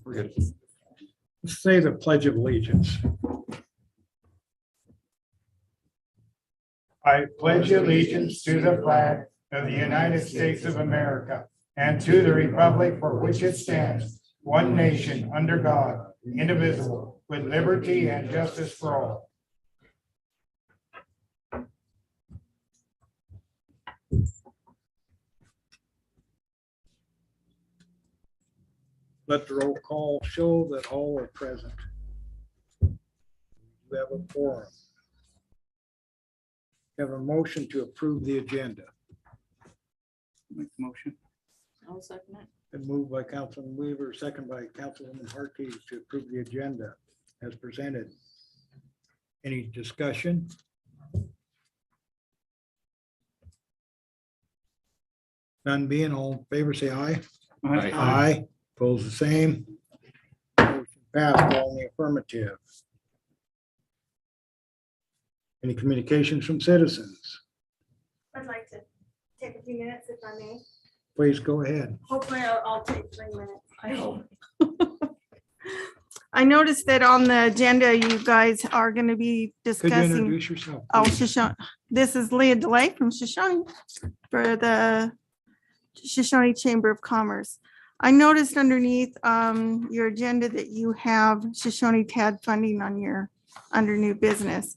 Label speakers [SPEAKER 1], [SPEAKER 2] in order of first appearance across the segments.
[SPEAKER 1] We're good.
[SPEAKER 2] Say the Pledge of Allegiance.
[SPEAKER 3] I pledge allegiance to the flag of the United States of America and to the republic for which it stands, one nation, under God, indivisible, with liberty and justice for all.
[SPEAKER 2] Let the roll call show that all are present. We have a quorum. Have a motion to approve the agenda.
[SPEAKER 1] Make the motion.
[SPEAKER 4] I'll second it.
[SPEAKER 2] Been moved by Councilman Weaver, second by Councilwoman Harkey to approve the agenda as presented. Any discussion? None being, all in favor, say aye. Aye. Opposed, the same. Motion passed, all in the affirmative. Any communications from citizens?
[SPEAKER 5] I'd like to take a few minutes if I may.
[SPEAKER 2] Please go ahead.
[SPEAKER 5] Hopefully I'll take 3 minutes, I hope. I noticed that on the agenda, you guys are going to be
[SPEAKER 2] Could you
[SPEAKER 5] discussing.
[SPEAKER 2] introduce yourself?
[SPEAKER 5] Oh,
[SPEAKER 2] please?
[SPEAKER 5] Shoshoni. This is Leah Delay from Shoshoni for the Shoshoni Chamber of Commerce. I noticed underneath your agenda that you have Shoshoni TAD funding on your under new business.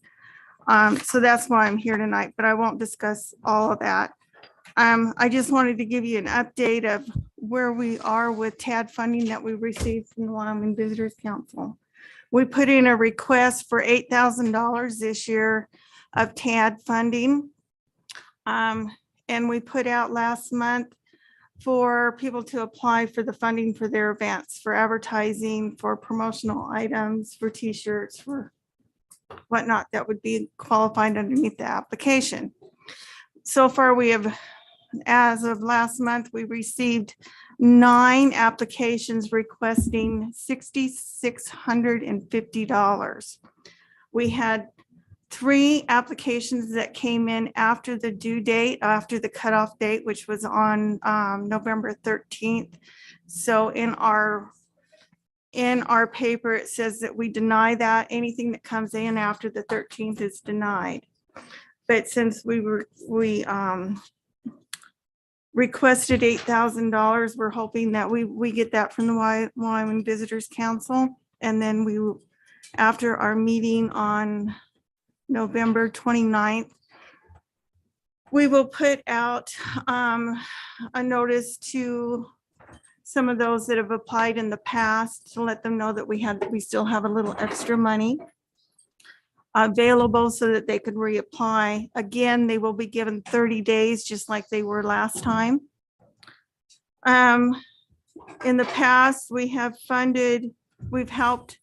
[SPEAKER 5] So that's why I'm here tonight, but I won't discuss all of that. I just wanted to give you an update of where we are with TAD funding that we received from the Wyoming Visitors Council. We put in a request for $8,000 this year of TAD funding. And we put out last month for people to apply for the funding for their events, for advertising, for promotional items, for t-shirts, for whatnot that would be qualified underneath the application. So far, we have, as of last month, we received 9 applications requesting $6,650. We had 3 applications that came in after the due date, after the cutoff date, which was on November 13th. So in our paper, it says that we deny that anything that comes in after the 13th is denied. But since we requested $8,000, we're hoping that we get that from the Wyoming Visitors Council. And then after our meeting on November 29th, we will put out a notice to some of those that have applied in the past to let them know that we still have a little extra money available so that they could reapply. Again, they will be given 30 days, just like they were last time. In the past, we've helped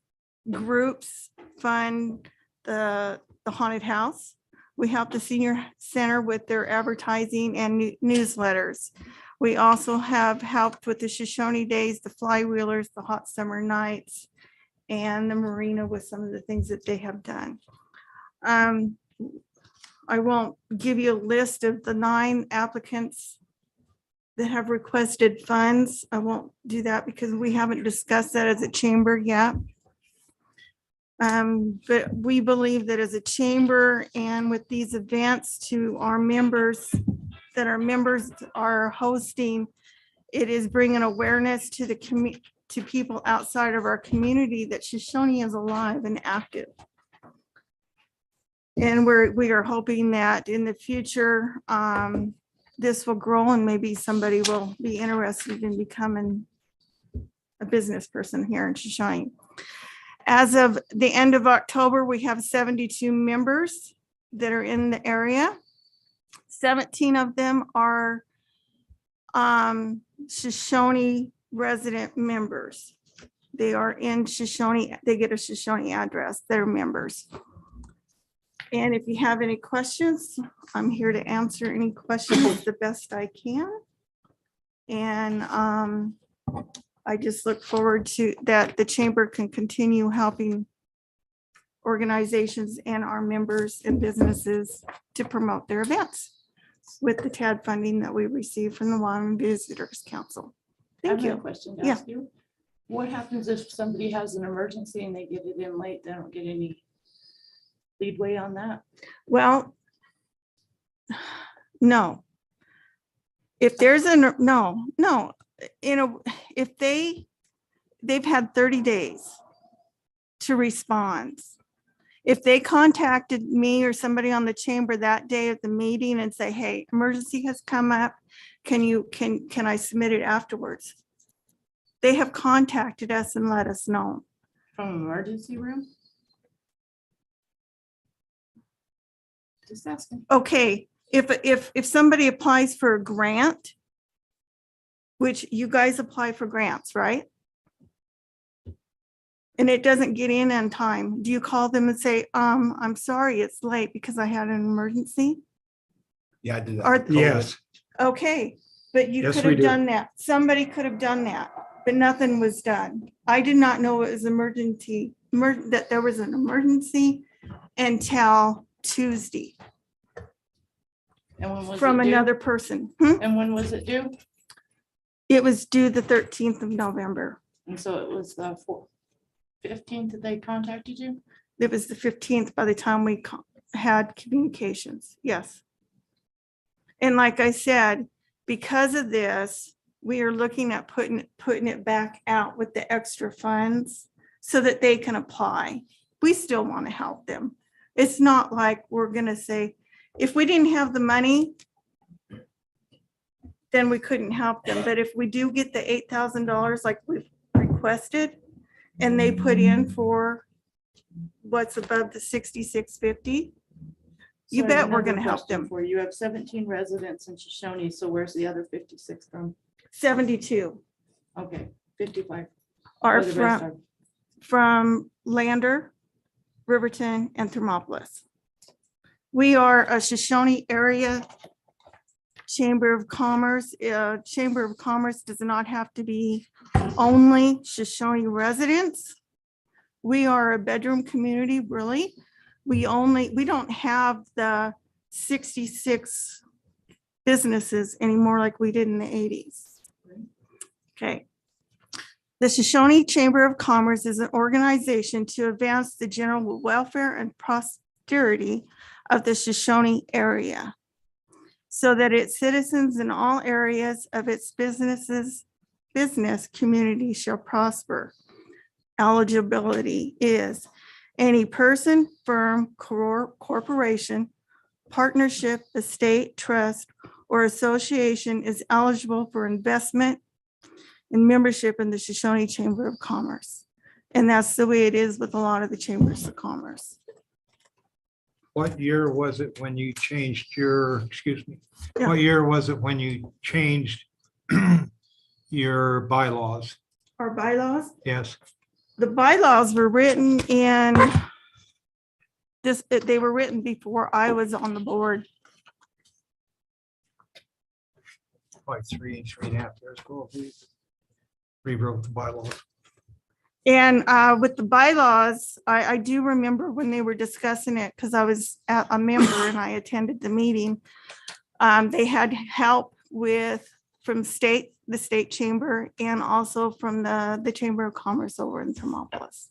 [SPEAKER 5] groups fund the haunted house. We helped the senior center with their advertising and newsletters. We also have helped with the Shoshoni Days, the Flywheelers, the Hot Summer Nights, and the Marina with some of the things that they have done. I won't give you a list of the 9 applicants that have requested funds. I won't do that because we haven't discussed that as a chamber yet. But we believe that as a chamber and with these events to our members, that our members are hosting, it is bringing awareness to the to people outside of our community that Shoshoni is alive and active. And we are hoping that in the future, this will grow and maybe somebody will be interested in becoming a business person here in Shoshoni. As of the end of October, we have 72 members that are in the area. 17 of them are Shoshoni resident members. They are in Shoshoni, they get a Shoshoni address, they're members. And if you have any questions, I'm here to answer any questions the best I can. And I just look forward to that the chamber can continue helping organizations and our members and businesses to promote their events with the TAD funding that we receive from the Wyoming Visitors Council. Thank
[SPEAKER 4] I have a
[SPEAKER 5] you.
[SPEAKER 4] question to
[SPEAKER 5] Yeah.
[SPEAKER 4] ask you. What happens if somebody has an emergency and they get it in late? They don't get any leadway on that?
[SPEAKER 5] Well, no. If there's no, if they've had 30 days to respond. If they contacted me or somebody on the chamber that day at the meeting and say, hey, emergency has come up, can I submit it afterwards? They have contacted us and let us know.
[SPEAKER 4] From an emergency room? Just asking.
[SPEAKER 5] Okay, if somebody applies for a grant, which you guys apply for grants, right? And it doesn't get in on time, do you call them and say, I'm sorry, it's late because I had an emergency?
[SPEAKER 2] Yeah, I did
[SPEAKER 5] Or-
[SPEAKER 2] that.
[SPEAKER 3] Yes.
[SPEAKER 5] Okay, but you
[SPEAKER 2] Yes,
[SPEAKER 5] could
[SPEAKER 2] we
[SPEAKER 5] have
[SPEAKER 2] do.
[SPEAKER 5] done that. Somebody could have done that, but nothing was done. I did not know it was that there was an emergency until Tuesday
[SPEAKER 4] And when was
[SPEAKER 5] from
[SPEAKER 4] it due?
[SPEAKER 5] another person.
[SPEAKER 4] And when was it due?
[SPEAKER 5] It was due the 13th of November.
[SPEAKER 4] And so it was the 15th that they contacted you?
[SPEAKER 5] It was the 15th by the time we had communications. Yes. And like I said, because of this, we are looking at putting it back out with the extra funds so that they can apply. We still want to help them. It's not like we're going to say, if we didn't have the money, then we couldn't help them. But if we do get the $8,000 like we've requested, and they put in for what's above the 6,650, you
[SPEAKER 4] So
[SPEAKER 5] bet we're
[SPEAKER 4] another
[SPEAKER 5] gonna help
[SPEAKER 4] question
[SPEAKER 5] them.
[SPEAKER 4] For you have 17 residents in Shoshone, so where's the other 56 from?
[SPEAKER 5] 72
[SPEAKER 4] Okay, 55.
[SPEAKER 5] are
[SPEAKER 4] Where the rest
[SPEAKER 5] from Lander, Riverton, and Thermopolis. We are a Shoshone area Chamber of Commerce. Chamber of Commerce does not have to be only Shoshone residents. We are a bedroom community, really. We don't have the 66 businesses anymore like we did in the 80s. Okay. The Shoshone Chamber of Commerce is an organization to advance the general welfare and prosperity of the Shoshone area so that its citizens in all areas of its business community shall prosper. Eligibility is any person, firm, corporation, partnership, estate, trust, or association is eligible for investment and membership in the Shoshone Chamber of Commerce. And that's the way it is with a lot of the chambers of commerce.
[SPEAKER 2] What year was it when you changed your,
[SPEAKER 5] Yeah.
[SPEAKER 2] what year was it when you changed your bylaws?
[SPEAKER 5] Our bylaws,
[SPEAKER 2] Yes,
[SPEAKER 5] the bylaws were written in they were written before I was on the board.
[SPEAKER 2] like 3.5 years ago. We rewrote the bylaws.
[SPEAKER 5] And with the bylaws, I do remember when they were discussing it, because I was a member and I attended the meeting. They had help from the state chamber and also from the Chamber of Commerce over in Thermopolis.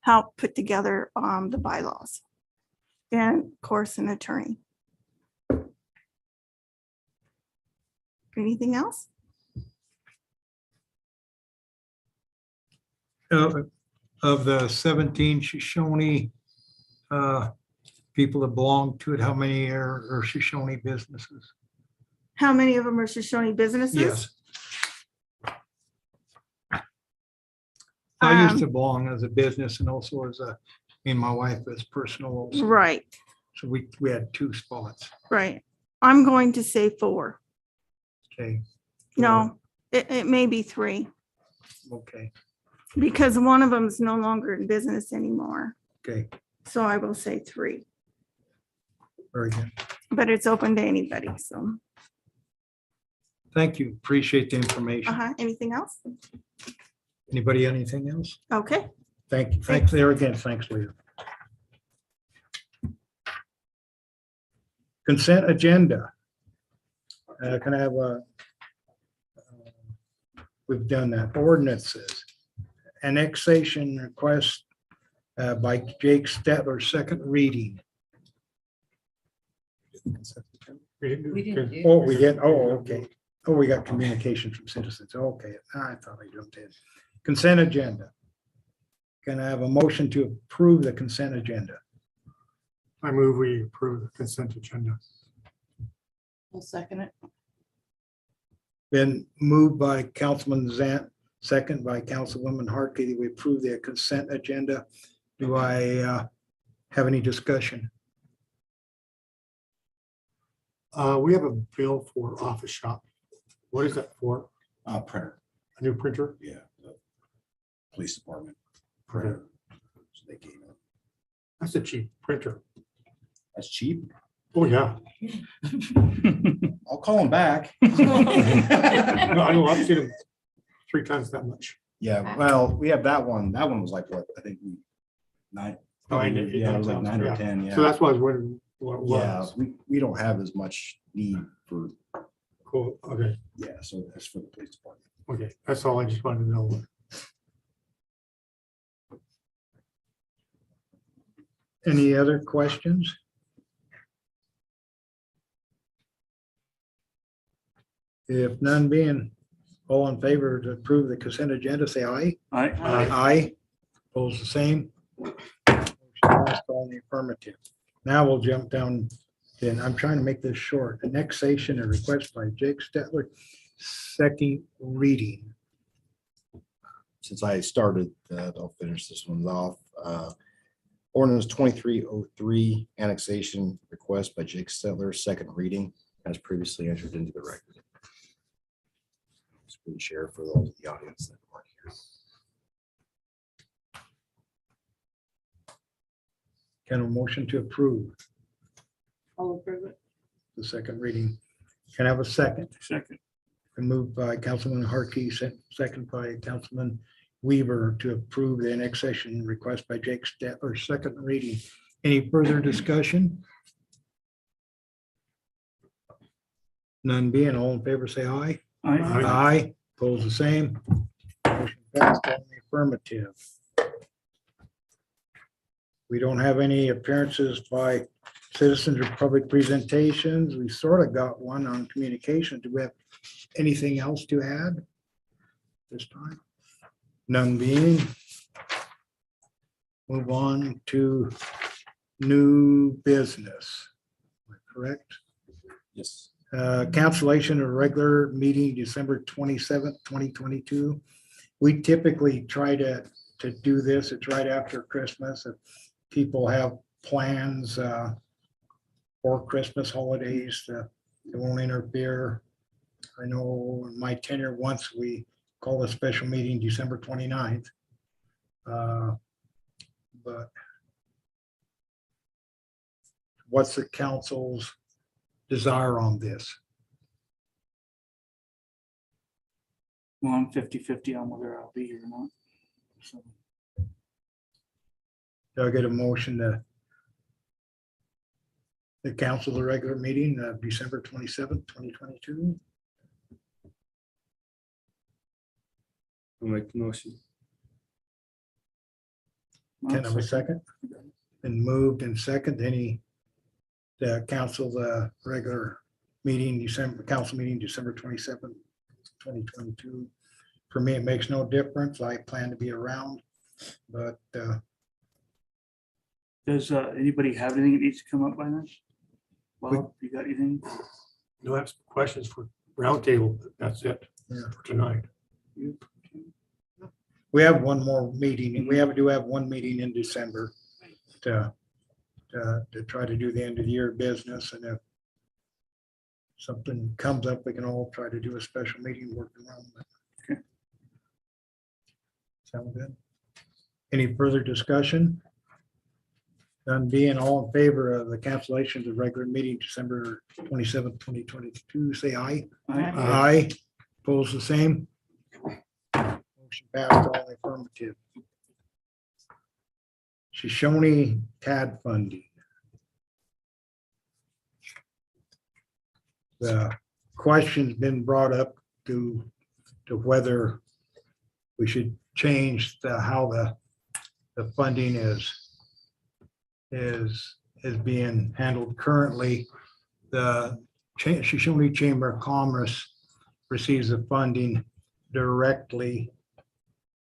[SPEAKER 5] Help put together the bylaws. And of course, an attorney. Anything else?
[SPEAKER 2] Of the 17 Shoshone people that belong to it, how many are Shoshone businesses?
[SPEAKER 5] How many of them are Shoshone businesses?
[SPEAKER 2] Yes. I used
[SPEAKER 5] Um,
[SPEAKER 2] to belong as a business and also as me and my wife as personal. also.
[SPEAKER 5] Right,
[SPEAKER 2] So we had 2 spots.
[SPEAKER 5] right. I'm going to say 4.
[SPEAKER 2] Okay,
[SPEAKER 5] No, it may be 3
[SPEAKER 2] okay,
[SPEAKER 5] because one of them is no longer in business anymore.
[SPEAKER 2] okay,
[SPEAKER 5] So I will say 3,
[SPEAKER 2] very good.
[SPEAKER 5] but it's open to anybody. So,
[SPEAKER 2] Thank you. Appreciate the information.
[SPEAKER 5] anything else?
[SPEAKER 2] Anybody, anything else?
[SPEAKER 5] Okay,
[SPEAKER 2] Thank you. Thanks there again. Thanks, Leah. Consent agenda. Can I have we've done that. Ordinances. Annexation request by Jake Stetler, second reading.
[SPEAKER 3] We didn't do-
[SPEAKER 2] Oh, we did. Oh, okay. Oh, we got communication from citizens. Okay. I thought I jumped in. Consent agenda. Can I have a motion to approve the consent agenda?
[SPEAKER 3] I move we approve the consent agenda.
[SPEAKER 4] I'll second it.
[SPEAKER 2] Been moved by Councilman Zant, second by Councilwoman Hartke, that we approve the consent agenda. Do I have any discussion?
[SPEAKER 3] We have a bill for office shop. What is that for?
[SPEAKER 6] Printer,
[SPEAKER 3] A new printer?
[SPEAKER 6] yeah, the police department printer. So they gave it.
[SPEAKER 3] That's a cheap printer.
[SPEAKER 6] That's cheap.
[SPEAKER 3] Oh, yeah.
[SPEAKER 6] I'll call them back.
[SPEAKER 3] No, I know, I've seen them 3 times that much.
[SPEAKER 6] Yeah, well, we have that one. That one was like what, I think nine. Yeah, it was like 9 or 10,
[SPEAKER 3] So
[SPEAKER 6] yeah.
[SPEAKER 3] that's why I was wondering what it
[SPEAKER 6] Yeah,
[SPEAKER 3] was.
[SPEAKER 6] we don't have as much need for,
[SPEAKER 3] Cool, okay,
[SPEAKER 6] yeah, so that's for the police department.
[SPEAKER 3] okay, that's all I just wanted to know.
[SPEAKER 2] Any other questions? If none being all in favor to approve the consent agenda, say aye.
[SPEAKER 1] Aye.
[SPEAKER 2] Aye. Opposed, the same. Motion passed, all in the affirmative. Now we'll jump down, then I'm trying to make this short. Annexation and request by Jake Stetler, second reading.
[SPEAKER 6] Since I started, I'll finish this one off. Ordinance 2303, annexation request by Jake Stetler, second reading, as previously entered into the record. Just for the share for those in the audience that weren't here.
[SPEAKER 2] Can a motion to approve
[SPEAKER 4] I'll approve it.
[SPEAKER 2] the second reading? Can I have a second?
[SPEAKER 1] Second.
[SPEAKER 2] And moved by Councilman Harkey, second by Councilman Weaver to approve the annexation request by Jake Stetler, second reading. Any further discussion? None being, all in favor, say aye.
[SPEAKER 1] Aye.
[SPEAKER 2] Aye. Opposed, the same. Motion passed on the affirmative. We don't have any appearances by citizens or public presentations. We sort of got one on communication. Do we have anything else to add this time? None being. Move on to new business. Am I correct?
[SPEAKER 6] Yes.
[SPEAKER 2] Cancellation of regular meeting December 27th, 2022. We typically try to do this. It's right after Christmas. If people have plans for Christmas holidays, it won't interfere. I know in my tenure, once we called a special meeting December 29th. But what's the council's desire on this?
[SPEAKER 1] Well, I'm 50-50 on whether I'll be here or not. So
[SPEAKER 2] Do I get a motion to the council, the regular meeting, December 27th, 2022?
[SPEAKER 7] I'll make the motion.
[SPEAKER 2] Can I have a second? Been moved and second, the council, the regular meeting, council meeting, December 27th, 2022. For me, it makes no difference. I plan to be around, but
[SPEAKER 1] does anybody have anything that needs to come up by then? Well, you got anything?
[SPEAKER 3] No, that's questions for roundtable. That's it
[SPEAKER 2] Yeah.
[SPEAKER 3] for tonight.
[SPEAKER 2] we have one more meeting, and do have one meeting in December to try to do the end of the year business, and if something comes up, we can all try to do a special meeting, work around it.
[SPEAKER 1] Okay.
[SPEAKER 2] Sound good? Any further discussion? None being, all in favor of the cancellation of the regular meeting December 27th, 2022, say aye.
[SPEAKER 1] Aye.
[SPEAKER 2] Aye. Opposed, the same. Motion passed, all affirmative. Shoshoni TAD funding. the question's been brought up to whether we should change how the funding is being handled currently. The Shoshoni Chamber of Commerce receives the funding directly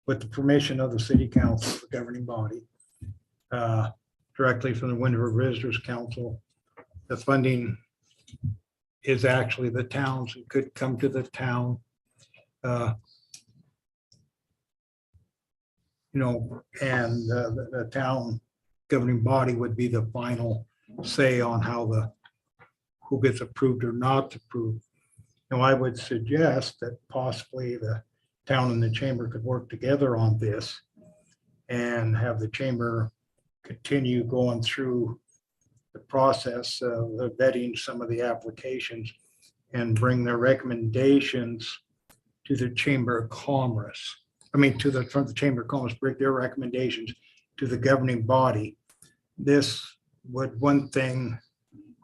[SPEAKER 2] with the permission of the city council, the governing body, directly from the Wind River Visitors Council. The funding is actually the towns. It could come to the town. And the town governing body would be the final say on who gets approved or not approved. Now, I would suggest that possibly the town and the chamber could work together on this and have the chamber continue going through the process of vetting some of the applications and bring their recommendations to the Chamber of Commerce. From the Chamber of Commerce, bring their recommendations to the governing body. One thing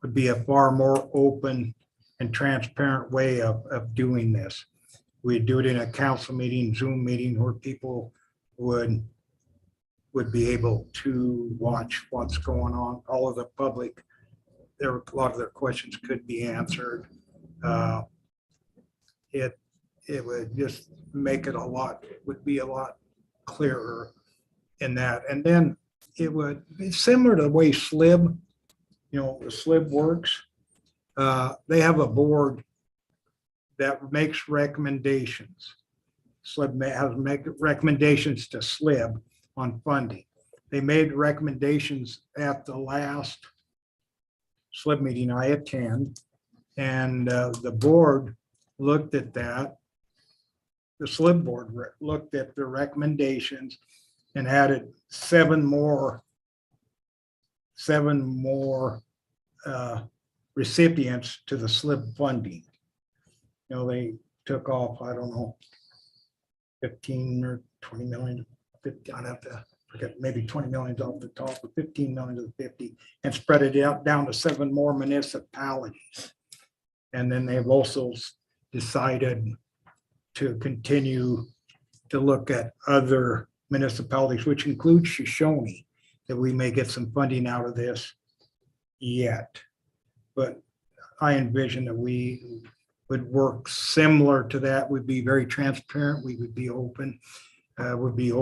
[SPEAKER 2] would be a far more open and transparent way of doing this. We'd do it in a council meeting, Zoom meeting, where people would be able to watch what's going on. All of the public, a lot of their questions could be answered. It would just make it would be a lot clearer in that. And then it would be similar to the way SLIB, the SLIB works. They have a board that makes recommendations. SLIB has make recommendations to SLIB on funding. They made recommendations at the last SLIB meeting I attend, and the board looked at that. The SLIB board looked at the recommendations and added seven more recipients to the SLIB funding. They took off, I don't know, 15 or 20 million, 50, I'd have to forget, maybe 20 million off the top, or 15 million to the 50, and spread it out down to 7 more municipalities. And then they've also decided to continue to look at other municipalities, which includes Shoshoni, that we may get some funding out of this yet. But I envision that we would work similar to that. We'd be very transparent. We would be open. We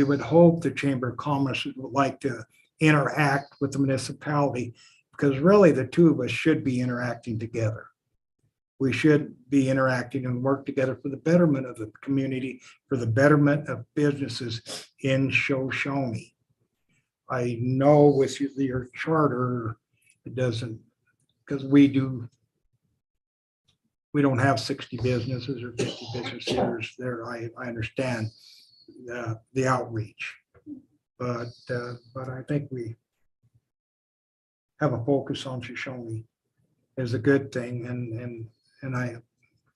[SPEAKER 2] would hope the Chamber of Commerce would like to interact with the municipality, because really the two of us should be interacting together. We should be interacting and work together for the betterment of the community, for the betterment of businesses in Shoshoni. I know with your charter, it doesn't, because we don't have 60 businesses or 50 business leaders there. I understand the outreach, but I think we have a focus on Shoshoni is a good thing, and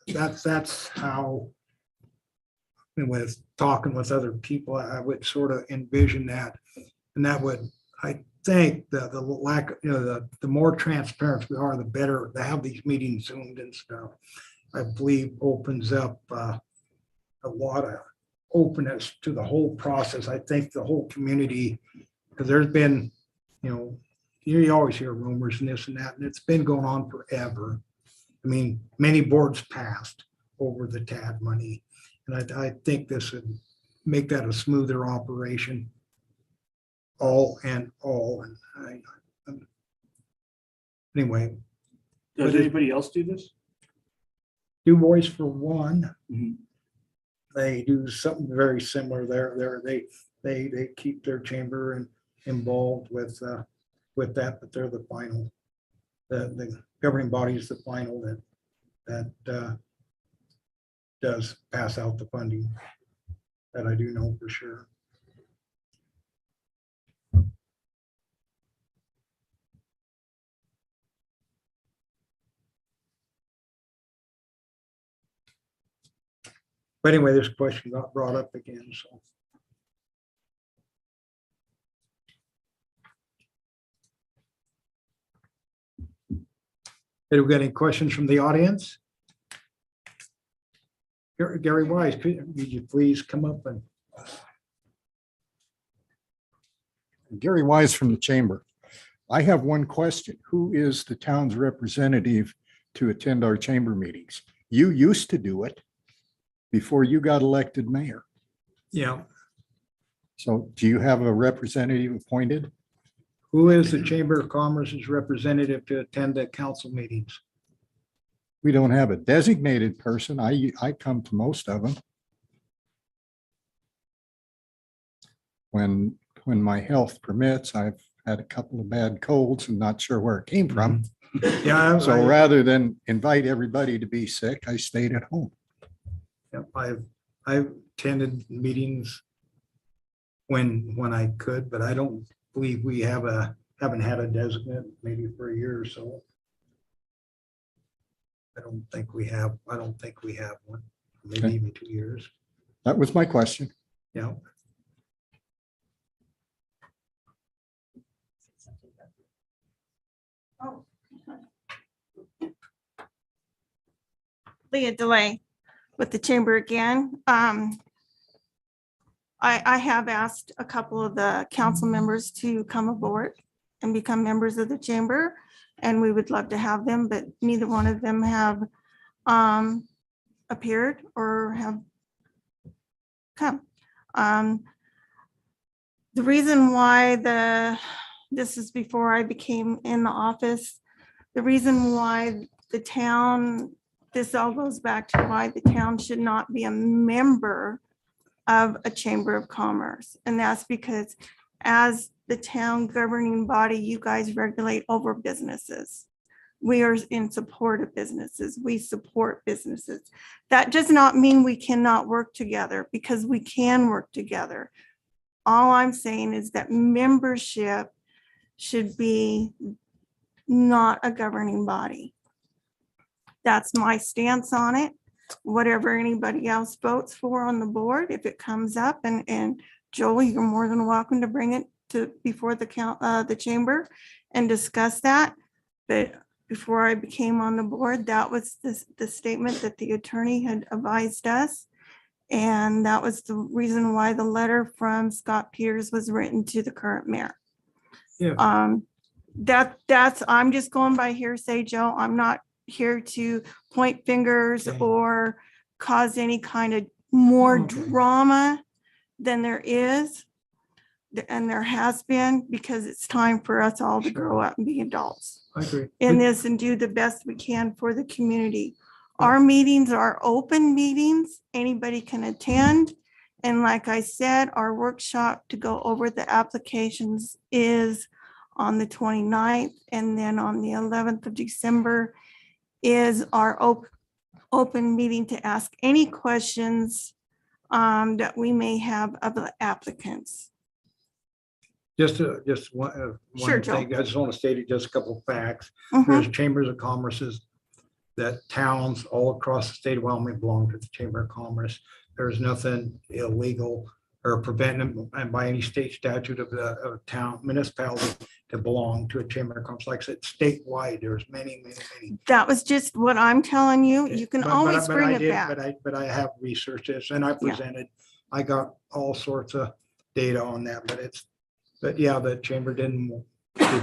[SPEAKER 2] that's how, with talking with other people, I would sort of envision that, and that would, I think, the lack, the more transparent we are, the better. To have these meetings zoomed and stuff, I believe opens up a lot of openness to the whole process. I think the whole community, because there's been, you always hear rumors and this and that, and it's been going on forever. Many boards passed over the TAD money, and I think this would make that a smoother operation. Anyway.
[SPEAKER 1] Does anybody else do this?
[SPEAKER 2] Du Bois for one.
[SPEAKER 1] Mhm.
[SPEAKER 2] They do something very similar there. They keep their chamber involved with that, but they're the final. The governing body is the final that does pass out the funding. That I do know for sure. But anyway, this question got brought up again, so. Have we got any questions from the audience? Gary Wise, could you please come up and
[SPEAKER 8] Gary Wise from the Chamber. I have one question. Who is the town's representative to attend our chamber meetings? You used to do it before you got elected mayor.
[SPEAKER 2] yeah,
[SPEAKER 8] So do you have a representative appointed?
[SPEAKER 2] who is the Chamber of Commerce's representative to attend the council meetings?
[SPEAKER 8] We don't have a designated person. I come to most of them. When my health permits, I've had a couple of bad colds and not sure where it came from.
[SPEAKER 2] Yeah,
[SPEAKER 8] So rather than invite everybody to be sick, I stayed at home.
[SPEAKER 2] I've attended meetings when I could, but I don't believe we haven't had a designate maybe for a year or so. I don't think we have one, maybe
[SPEAKER 8] Okay.
[SPEAKER 2] even 2 years.
[SPEAKER 8] That was my question.
[SPEAKER 2] Yeah.
[SPEAKER 5] Leah Delay with the chamber again. I have asked a couple of the council members to come aboard and become members of the chamber, and we would love to have them, but neither one of them have appeared or have come. The reason why this is before I became in the office, the reason why the town, this all goes back to why the town should not be a member of a chamber of commerce. And that's because as the town governing body, you guys regulate over businesses. We are in support of businesses. We support businesses. That does not mean we cannot work together, because we can work together. All I'm saying is that membership should be not a governing body. That's my stance on it. Whatever anybody else votes for on the board, if it comes up, and Joel, you're more than welcome to bring it to before the chamber and discuss that. But before I became on the board, that was the statement that the attorney had advised us. And that was the reason why the letter from Scott Peters was written to the current mayor.
[SPEAKER 2] Yeah.
[SPEAKER 5] I'm just going by hearsay, Joe. I'm not here to point fingers
[SPEAKER 2] Okay.
[SPEAKER 5] or cause any kind of more
[SPEAKER 2] Okay.
[SPEAKER 5] drama than there is. And there has been, because it's time for us all to grow up and be adults
[SPEAKER 2] I agree.
[SPEAKER 5] in this and do the best we can for the community. Our meetings are open meetings. Anybody can attend. And like I said, our workshop to go over the applications is on the 29th. And then on the 11th of December is our open meeting to ask any questions that we may have of the applicants.
[SPEAKER 2] Just one
[SPEAKER 5] Sure,
[SPEAKER 2] one
[SPEAKER 5] Joe.
[SPEAKER 2] thing, I just want to state just a couple of facts.
[SPEAKER 5] Mhm.
[SPEAKER 2] There's chambers of commerces that towns all across the state of Wyoming belong to the Chamber of Commerce. There's nothing illegal or prevented by any state statute of the town municipality to belong to a Chamber of Commerce. Like I said, statewide, there's many.
[SPEAKER 5] That was just what I'm telling you. You can
[SPEAKER 2] But
[SPEAKER 5] always
[SPEAKER 2] I
[SPEAKER 5] bring it
[SPEAKER 2] did-
[SPEAKER 5] back.
[SPEAKER 2] But I have researched this and I presented, I got all sorts of data on that, but yeah, the chamber did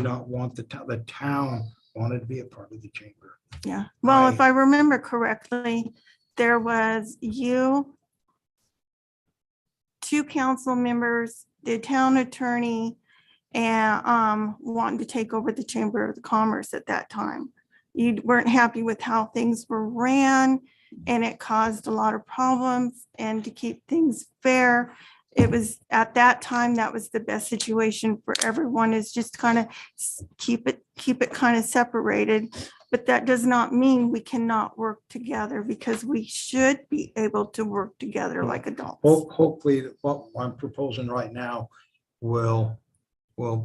[SPEAKER 2] not want the town wanted to be a part of the chamber.
[SPEAKER 5] Yeah, well, if
[SPEAKER 2] I-
[SPEAKER 5] I remember correctly, there was you, 2 council members, the town attorney, and wanting to take over the Chamber of Commerce at that time. You weren't happy with how things were ran, and it caused a lot of problems. And to keep things fair, it was at that time, that was the best situation for everyone, is just kind of keep it kind of separated. But that does not mean we cannot work together, because we should be able to work together like adults.
[SPEAKER 2] Hopefully, what I'm proposing right now will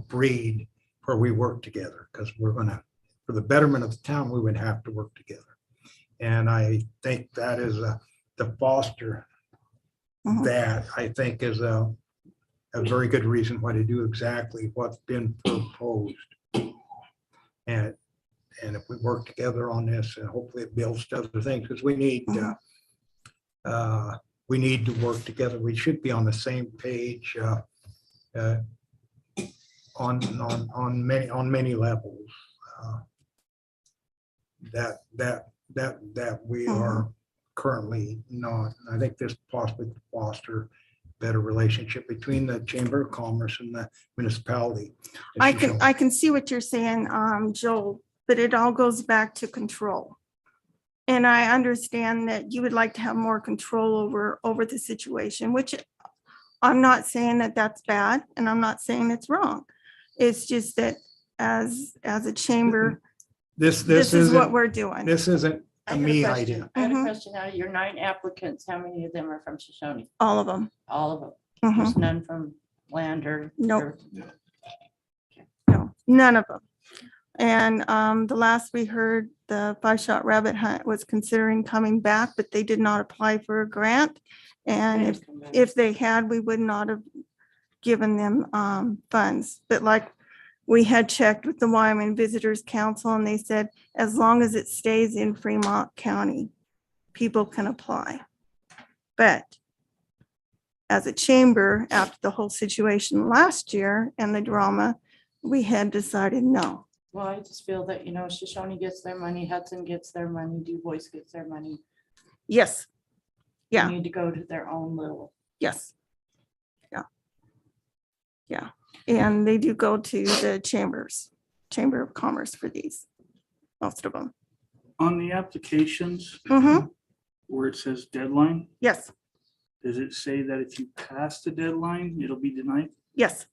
[SPEAKER 2] breed where we work together, because we're gonna, for the betterment of the town, we would have to work together. And I think that is to foster
[SPEAKER 5] Mhm.
[SPEAKER 2] that, I think is a very good reason why to do exactly what's been proposed. And And if we work together on this, and hopefully it builds to other things, because we need to work together. We should be on the same page on many levels. That we are currently not. I think this possibly could foster better relationship between the Chamber of Commerce and the municipality.
[SPEAKER 5] I can see what you're saying, Joel, but it all goes back to control. And I understand that you would like to have more control over the situation, which I'm not saying that that's bad, and I'm not saying it's wrong. It's just that as a chamber,
[SPEAKER 2] This
[SPEAKER 5] is what
[SPEAKER 2] isn't,
[SPEAKER 5] we're doing.
[SPEAKER 2] this isn't
[SPEAKER 4] I
[SPEAKER 2] a
[SPEAKER 4] got a
[SPEAKER 2] me
[SPEAKER 4] question.
[SPEAKER 2] idea.
[SPEAKER 4] I had a
[SPEAKER 5] Mhm.
[SPEAKER 4] question. Out of your 9 applicants, how many of them are from Shoshone?
[SPEAKER 5] All of them.
[SPEAKER 4] All of them.
[SPEAKER 5] Mhm.
[SPEAKER 4] There's none from land or?
[SPEAKER 5] Nope.
[SPEAKER 4] or-
[SPEAKER 5] No, none of them. And the last we heard, the 5-Shot Rabbit Hunt was considering coming back, but they did not apply for a grant. And if they had, we would not have given them funds. But like we had checked with the Wyoming Visitors Council, and they said, as long as it stays in Fremont County, people can apply. But as a chamber, after the whole situation last year and the drama, we had decided no.
[SPEAKER 4] Well, I just feel that, Shoshone gets their money, Hudson gets their money, Du Bois gets their money.
[SPEAKER 5] Yes.
[SPEAKER 4] They
[SPEAKER 5] Yeah.
[SPEAKER 4] need to go to their own little.
[SPEAKER 5] Yes. Yeah. Yeah. And they do go to the Chamber of Commerce for these, most of them.
[SPEAKER 1] On the applications
[SPEAKER 5] Mm-hmm.
[SPEAKER 1] where it says deadline,
[SPEAKER 5] Yes,
[SPEAKER 1] does it say that if you pass the deadline, it'll be denied?
[SPEAKER 5] yes.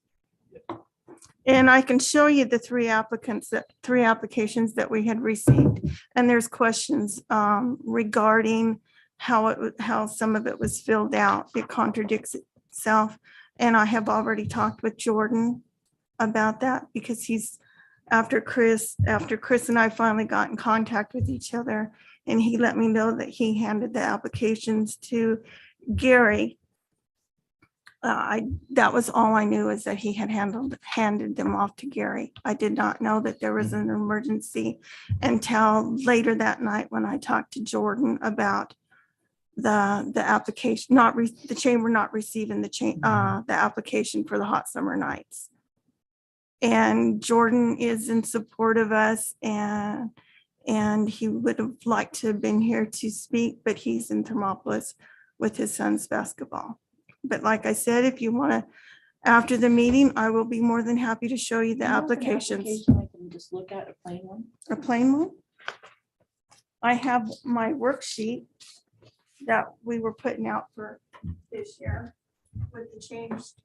[SPEAKER 5] And I can show you the 3 applications that we had received. And there's questions regarding how some of it was filled out. It contradicts itself. And I have already talked with Jordan about that because after Chris and I finally got in contact with each other, and he let me know that he handed the applications to Gary. That was all I knew, is that he had handed them off to Gary. I did not know that there was an emergency until later that night when I talked to Jordan about the application, the chamber not receiving the application for the hot summer nights. And Jordan is in support of us, and he would have liked to have been here to speak, but he's in Thermopolis with his son's basketball. But like I said, if you want to, after the meeting, I will be more than happy to show you the
[SPEAKER 4] Do you have an
[SPEAKER 5] applications.
[SPEAKER 4] application I can just look at, a plain one?
[SPEAKER 5] A plain one. I have my worksheet that we were putting out for this year with the changed.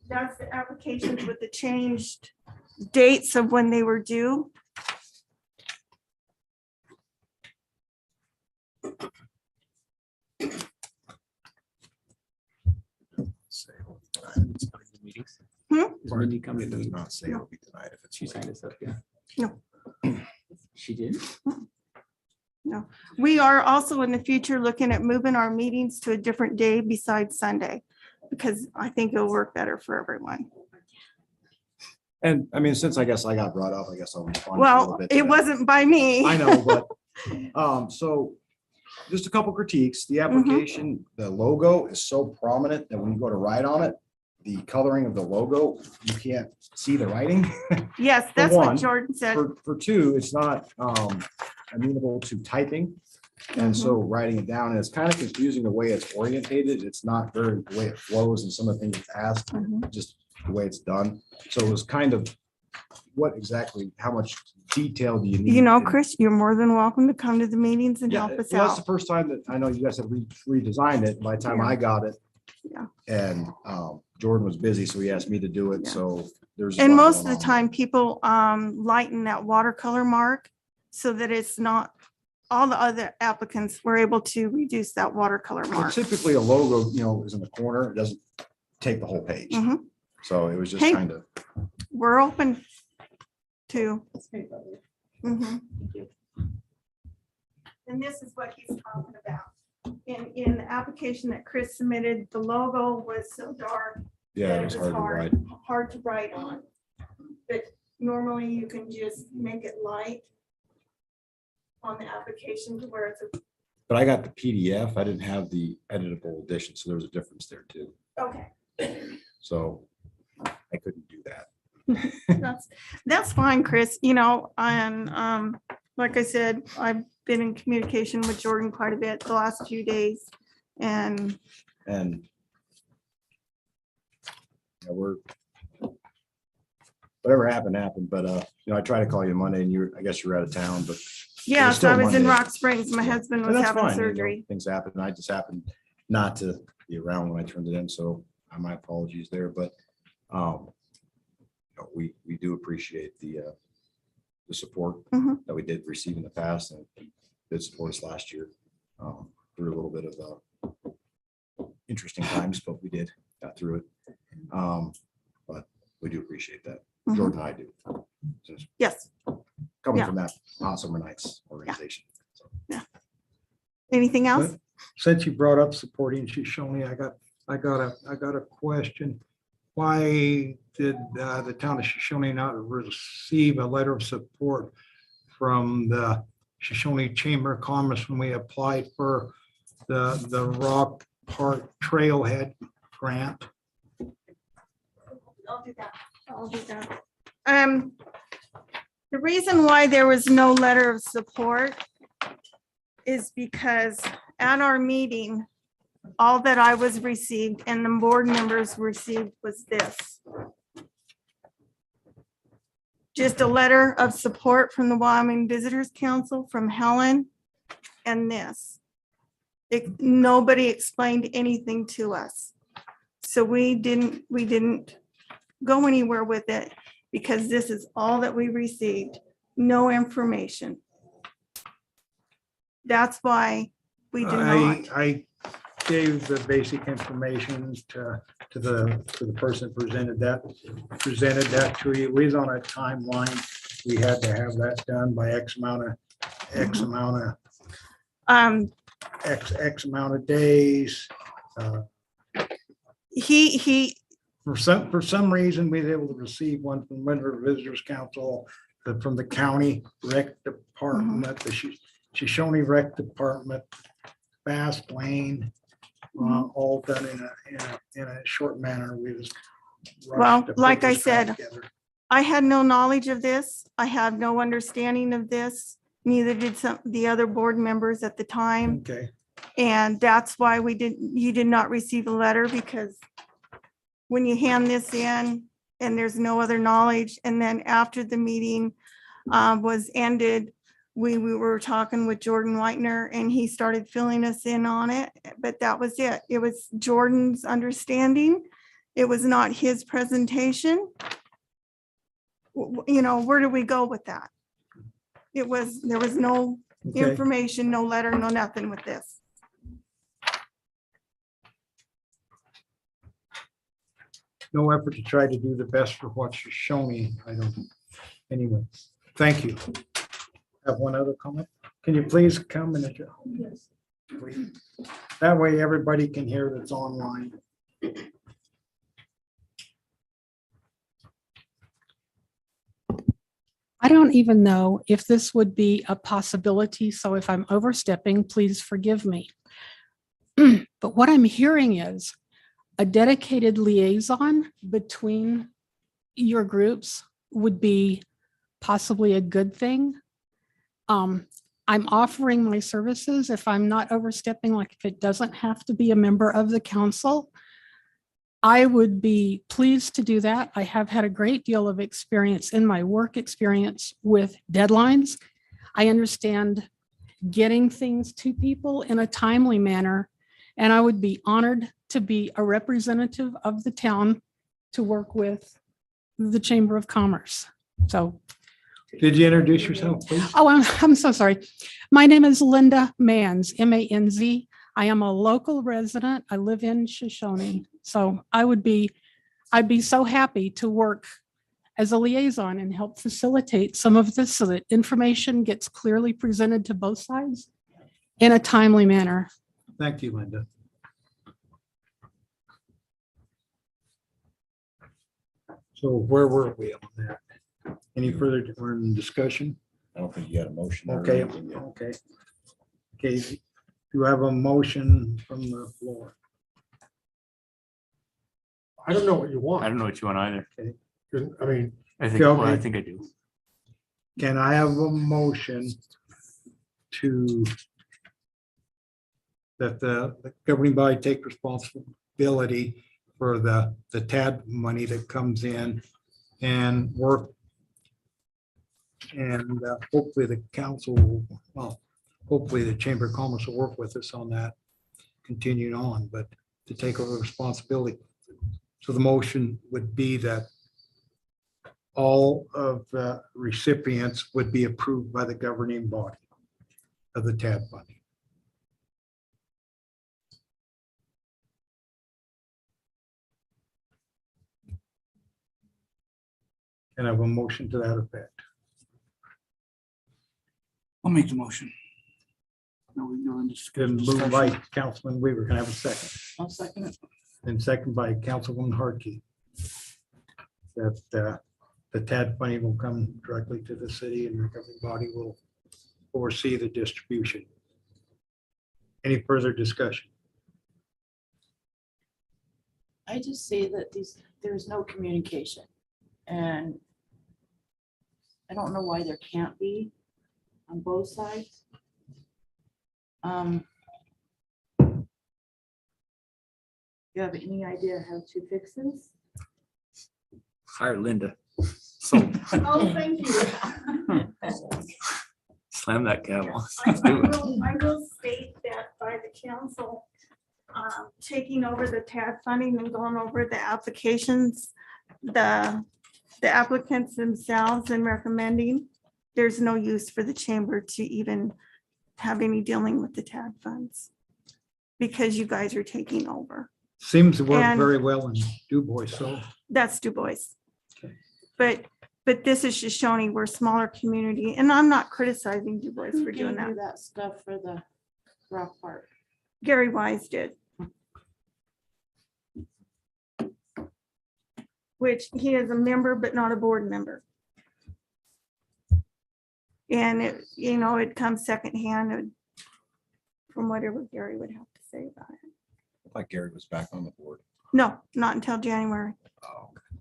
[SPEAKER 5] That's the applications with the changed dates of when they were due.
[SPEAKER 6] Is Mindy coming? It does not say it'll be denied if it's.
[SPEAKER 7] She signed us up, yeah.
[SPEAKER 5] No.
[SPEAKER 7] She did?
[SPEAKER 5] No, we are also in the future looking at moving our meetings to a different day besides Sunday, because I think it'll work better for everyone.
[SPEAKER 6] And I mean, since I guess I got brought up, I guess I'll respond. a little
[SPEAKER 5] Well,
[SPEAKER 6] bit to
[SPEAKER 5] it
[SPEAKER 6] that.
[SPEAKER 5] wasn't by me.
[SPEAKER 6] I know, but, so just a couple critiques. The application, the logo is so prominent that when you go to write on it, the coloring of the logo, you can't see the writing.
[SPEAKER 5] Yes, that's what
[SPEAKER 6] one,
[SPEAKER 5] Jordan said.
[SPEAKER 6] For 2, it's not amenable to typing. And so writing it down, and it's kind of confusing the way it's orientated. It's not very, the way it flows and some of the things it's asked,
[SPEAKER 5] Mhm.
[SPEAKER 6] just the way it's done. So it was kind of, how much detail do you need?
[SPEAKER 5] You know,
[SPEAKER 6] in-
[SPEAKER 5] Chris, you're more than welcome to come to the meetings and
[SPEAKER 6] Yeah,
[SPEAKER 5] help
[SPEAKER 6] well,
[SPEAKER 5] us
[SPEAKER 6] that's the
[SPEAKER 5] out.
[SPEAKER 6] first time that I know you guys have redesigned it. By the time
[SPEAKER 5] Yeah.
[SPEAKER 6] I got it.
[SPEAKER 5] Yeah.
[SPEAKER 6] And Jordan was busy, so he asked me to do it.
[SPEAKER 5] Yeah.
[SPEAKER 6] So there's. a
[SPEAKER 5] And
[SPEAKER 6] lot
[SPEAKER 5] most of
[SPEAKER 6] going
[SPEAKER 5] the
[SPEAKER 6] on.
[SPEAKER 5] time, people lighten that watercolor mark so that it's not, all the other applicants were able to reduce that watercolor
[SPEAKER 6] Well,
[SPEAKER 5] mark.
[SPEAKER 6] typically a logo, is in the corner. It doesn't take the whole page.
[SPEAKER 5] Mhm.
[SPEAKER 6] So it was just
[SPEAKER 5] Hey.
[SPEAKER 6] kind of.
[SPEAKER 5] We're open to.
[SPEAKER 4] That's great, Bobby.
[SPEAKER 5] Mhm.
[SPEAKER 4] Thank you.
[SPEAKER 5] And this is what he's talking about. In the application that Chris submitted, the logo was so dark
[SPEAKER 6] Yeah,
[SPEAKER 5] that
[SPEAKER 6] it was hard to write.
[SPEAKER 5] hard to write on. But normally you can just make it light on the application to where it's
[SPEAKER 6] But I got the PDF. I didn't have the editable edition, so there was a difference there too.
[SPEAKER 5] okay.
[SPEAKER 6] So I couldn't do that.
[SPEAKER 5] That's fine, Chris, you know, and like I said, I've been in communication with Jordan quite a bit the last few days. And
[SPEAKER 6] And we're, whatever happened, happened, but I tried to call you Monday and I guess you were out of town, but
[SPEAKER 5] yes,
[SPEAKER 6] still
[SPEAKER 5] I was in
[SPEAKER 6] Monday.
[SPEAKER 5] Rock Springs. My
[SPEAKER 6] Yeah.
[SPEAKER 5] husband
[SPEAKER 6] and
[SPEAKER 5] was
[SPEAKER 6] that's
[SPEAKER 5] having
[SPEAKER 6] fine,
[SPEAKER 5] surgery.
[SPEAKER 6] Things happen. I just happened not to be around when I turned it in, so my apologies there, but we do appreciate the support
[SPEAKER 5] Mhm.
[SPEAKER 6] that we did receive in the past and did support us last year through a little bit of interesting times, but we got through it. But we do appreciate that.
[SPEAKER 5] Mhm.
[SPEAKER 6] Jordan and I do. Just
[SPEAKER 5] Yes.
[SPEAKER 6] coming
[SPEAKER 5] Yeah.
[SPEAKER 6] from that Summer Nights organization. So,
[SPEAKER 5] Anything else?
[SPEAKER 2] But since you brought up supporting Shoshoni, I got a question. Why did the town of Shoshoni not receive a letter of support from the Shoshoni Chamber of Commerce when we applied for the Rock Park Trailhead grant?
[SPEAKER 5] I'll do that. I'll do that. The reason why there was no letter of support is because at our meeting, all that I was received and the board members received was this. Just a letter of support from the Wyoming Visitors Council, from Helen, and this. Nobody explained anything to us. So we didn't go anywhere with it because this is all that we received, no information. That's why we do not.
[SPEAKER 2] I gave the basic information to the person presented that to you. We was on a timeline. We had to have that done by X amount of X amount of days.
[SPEAKER 5] He,
[SPEAKER 2] For some reason, we were able to receive one from River Visitors Council, from the county rec department, the Shoshone Rec Department, Fast Lane, all done in a short manner. We just rushed
[SPEAKER 5] Well,
[SPEAKER 2] to put
[SPEAKER 5] like I
[SPEAKER 2] this back
[SPEAKER 5] said,
[SPEAKER 2] together.
[SPEAKER 5] I had no knowledge of this. I had no understanding of this. Neither did the other board members at the time.
[SPEAKER 2] Okay,
[SPEAKER 5] And that's why you did not receive a letter, because when you hand this in and there's no other knowledge, and then after the meeting was ended, we were talking with Jordan Whitener and he started filling us in on it, but that was it. It was Jordan's understanding. It was not his presentation. Where do we go with that? There was no
[SPEAKER 2] okay.
[SPEAKER 5] information, no letter, no nothing with this.
[SPEAKER 2] No effort to try to do the best for what Shoshone. I don't, anyway, thank you. Have one other comment? Can you please come and adjourn?
[SPEAKER 5] Yes.
[SPEAKER 2] Please. That way everybody can hear that's online.
[SPEAKER 9] I don't even know if this would be a possibility, so if I'm overstepping, please forgive me. But what I'm hearing is a dedicated liaison between your groups would be possibly a good thing. I'm offering my services if I'm not overstepping, like if it doesn't have to be a member of the council. I would be pleased to do that. I have had a great deal of experience in my work experience with deadlines. I understand getting things to people in a timely manner, and I would be honored to be a representative of the town to work with the Chamber of Commerce. So,
[SPEAKER 2] Did you introduce yourself, please?
[SPEAKER 9] oh, I'm so sorry. My name is Linda Manz, M-A-N-Z. I am a local resident. I live in Shoshone. So I'd be so happy to work as a liaison and help facilitate some of this so that information gets clearly presented to both sides in a timely manner.
[SPEAKER 2] Thank you, Linda. So where were we on that? Any further or in discussion?
[SPEAKER 6] I don't think you had a motion. or
[SPEAKER 2] Okay,
[SPEAKER 6] anything yet.
[SPEAKER 2] okay. Okay, do you have a motion from the floor?
[SPEAKER 10] I don't know what you
[SPEAKER 1] I
[SPEAKER 10] want.
[SPEAKER 1] don't know what you want either.
[SPEAKER 10] I mean,
[SPEAKER 1] I think,
[SPEAKER 2] Phil,
[SPEAKER 1] well, I
[SPEAKER 2] me-
[SPEAKER 1] think I do.
[SPEAKER 2] Can I have a motion to that the governing body take responsibility for the TAD money that comes in and work, and hopefully the council, well, hopefully the Chamber of Commerce will work with us on that, continuing on, but to take over responsibility. So the motion would be that all of the recipients would be approved by the governing body of the TAD money. Can I have a motion to that effect?
[SPEAKER 1] I'll make the motion. No, we go into
[SPEAKER 2] Then moved by Councilman Weaver. Can I have a second?
[SPEAKER 4] I'll second it.
[SPEAKER 2] And second by Councilwoman Harkey. That the TAD money will come directly to the city and the governing body will oversee the distribution. Any further discussion?
[SPEAKER 4] I just say that there's no communication. And I don't know why there can't be on both sides. You have any idea how to fix this?
[SPEAKER 7] Hire Linda. So
[SPEAKER 5] Oh, thank you.
[SPEAKER 7] slam that gavel.
[SPEAKER 5] I will state that by the council taking over the TAD funding and going over the applications, the applicants themselves and recommending, there's no use for the chamber to even have any dealing with the TAD funds because you guys are taking over.
[SPEAKER 2] Seems to work
[SPEAKER 5] And-
[SPEAKER 2] very well in Du Bois, so.
[SPEAKER 5] That's Du Bois.
[SPEAKER 2] Okay.
[SPEAKER 5] But this is Shoshoni, we're a smaller community, and I'm not criticizing Du Bois
[SPEAKER 4] Who
[SPEAKER 5] for doing
[SPEAKER 4] gave you
[SPEAKER 5] that.
[SPEAKER 4] that stuff for the rock park?
[SPEAKER 5] Gary Wise did. Which he is a member, but not a board member. And it, it comes secondhand from whatever Gary would have to say about it.
[SPEAKER 6] I thought Gary was back on the board.
[SPEAKER 5] No, not until January,
[SPEAKER 6] Oh, okay.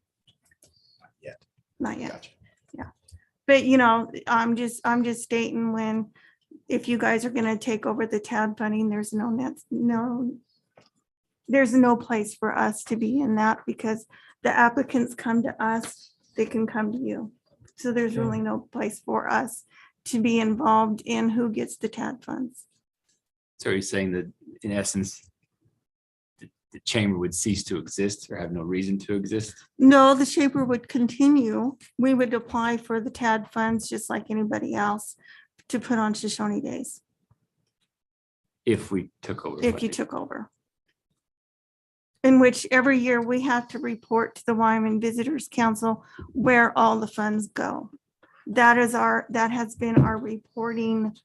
[SPEAKER 6] Not yet.
[SPEAKER 5] not yet.
[SPEAKER 6] Gotcha.
[SPEAKER 5] But I'm just stating if you guys are gonna take over the TAD funding, there's no place for us to be in that because the applicants come to us, they can come to you. So there's really no place for us to be involved in who gets the TAD funds.
[SPEAKER 7] So are you saying that in essence, the chamber would cease to exist or have no reason to exist?
[SPEAKER 5] No, the chamber would continue. We would apply for the TAD funds just like anybody else to put on Shoshoni Days
[SPEAKER 7] If we took over.
[SPEAKER 5] if you
[SPEAKER 7] funding?
[SPEAKER 5] took over. In which every year we have to report to the Wyoming Visitors Council where all the funds go. That has been our reporting.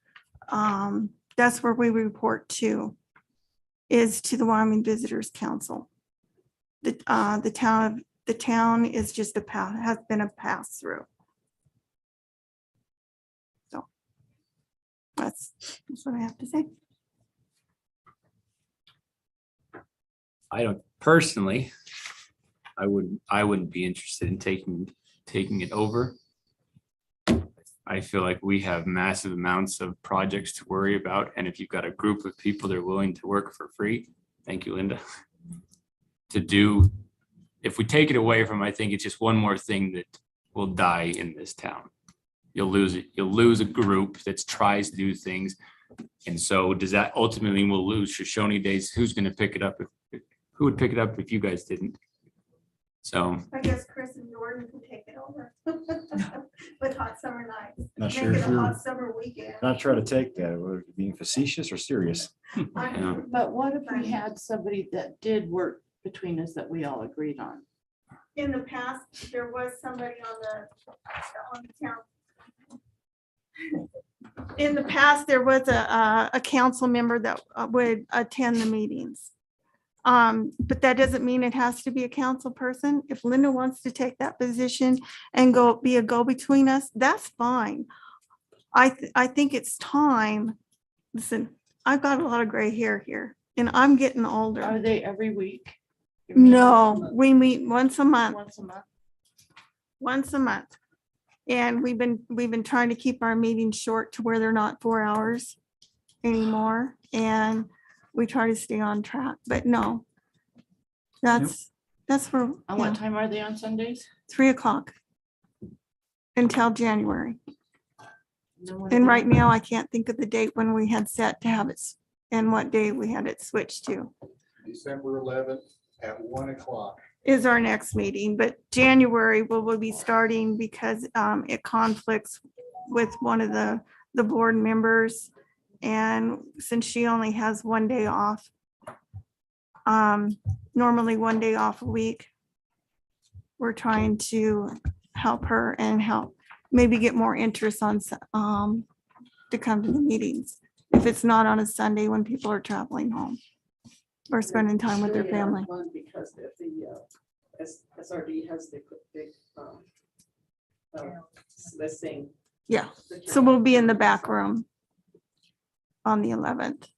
[SPEAKER 5] That's where we report to, is to the Wyoming Visitors Council. The town is just has been a pass through. So that's what I have to say.
[SPEAKER 7] I don't personally, I wouldn't be interested in taking it over. I feel like we have massive amounts of projects to worry about. And if you've got a group of people that are willing to work for free, thank you, Linda. If we take it away from, I think it's just one more thing that will die in this town. You'll lose it. You'll lose a group that tries to do things. And so does that ultimately we'll lose Shoshoni Days? Who's going to pick it up? Who would pick it up if you guys didn't? So
[SPEAKER 5] I guess Chris and Jordan can take it over with hot summer nights.
[SPEAKER 6] Not
[SPEAKER 5] Make
[SPEAKER 6] sure
[SPEAKER 5] it
[SPEAKER 6] if
[SPEAKER 5] a
[SPEAKER 6] you're
[SPEAKER 5] hot summer weekend.
[SPEAKER 6] not trying to take that. We're being facetious or serious.
[SPEAKER 7] yeah.
[SPEAKER 4] But what if we had somebody that did work between us that we all agreed on?
[SPEAKER 5] In the past, there was somebody on the town. In the past, there was a council member that would attend the meetings. But that doesn't mean it has to be a council person. If Linda wants to take that position and be a go-between us, that's fine. I think it's time. Listen, I've got a lot of gray hair here and I'm getting
[SPEAKER 4] Are
[SPEAKER 5] older.
[SPEAKER 4] they every week? You mean
[SPEAKER 5] No, we meet once a month.
[SPEAKER 4] Once a month.
[SPEAKER 5] Once a month. And we've been trying to keep our meetings short to where they're not 4 hours anymore. And we try to stay on track, but no. That's for
[SPEAKER 4] And what time are they on Sundays?
[SPEAKER 5] 3 o'clock until January.
[SPEAKER 4] then what
[SPEAKER 5] And
[SPEAKER 4] do
[SPEAKER 5] right
[SPEAKER 4] they-
[SPEAKER 5] now I can't think of the date when we had set to have it and what day we had it switched to.
[SPEAKER 8] December 11th at 1 o'clock.
[SPEAKER 5] Is our next meeting, but January will be starting because it conflicts with one of the board members. And since she only has 1 day off, normally 1 day off a week, we're trying to help her and help maybe get more interest on to come to the meetings. If it's not on a Sunday when people are traveling home or spending time with their
[SPEAKER 11] Really not
[SPEAKER 5] family.
[SPEAKER 11] fun Because if the SRD has the big, this thing.
[SPEAKER 5] Yeah, so we'll be in the back room on the 11th.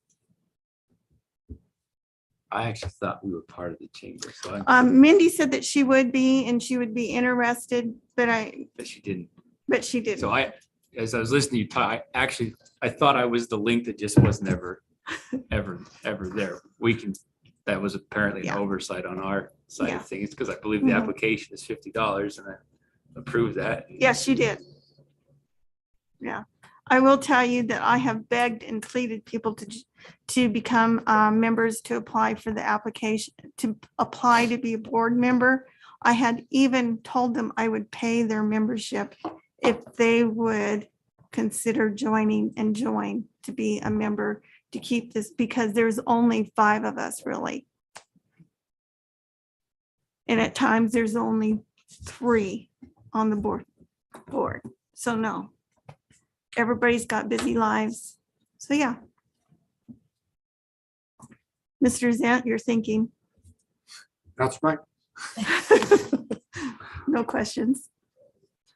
[SPEAKER 7] I actually thought we were part of the chamber, so I,
[SPEAKER 5] Mindy said that she would be and she would be interested,
[SPEAKER 7] but she didn't.
[SPEAKER 5] she didn't.
[SPEAKER 7] So as I was listening to you talk, I thought I was the link that just was never, ever there. That was apparently an
[SPEAKER 5] Yeah.
[SPEAKER 7] oversight on our side
[SPEAKER 5] Yeah.
[SPEAKER 7] of things, because I believe the
[SPEAKER 5] Mhm.
[SPEAKER 7] application is $50 and I approved that.
[SPEAKER 5] Yes, she did. Yeah, I will tell you that I have begged and pleaded people to become members to apply for the application, to apply to be a board member. I had even told them I would pay their membership if they would consider joining and join to be a member to keep this, because there's only 5 of us really. And at times there's only 3 on the board. So no, everybody's got busy lives. So yeah. Mr. Zant, you're thinking.
[SPEAKER 10] That's right.
[SPEAKER 5] No questions.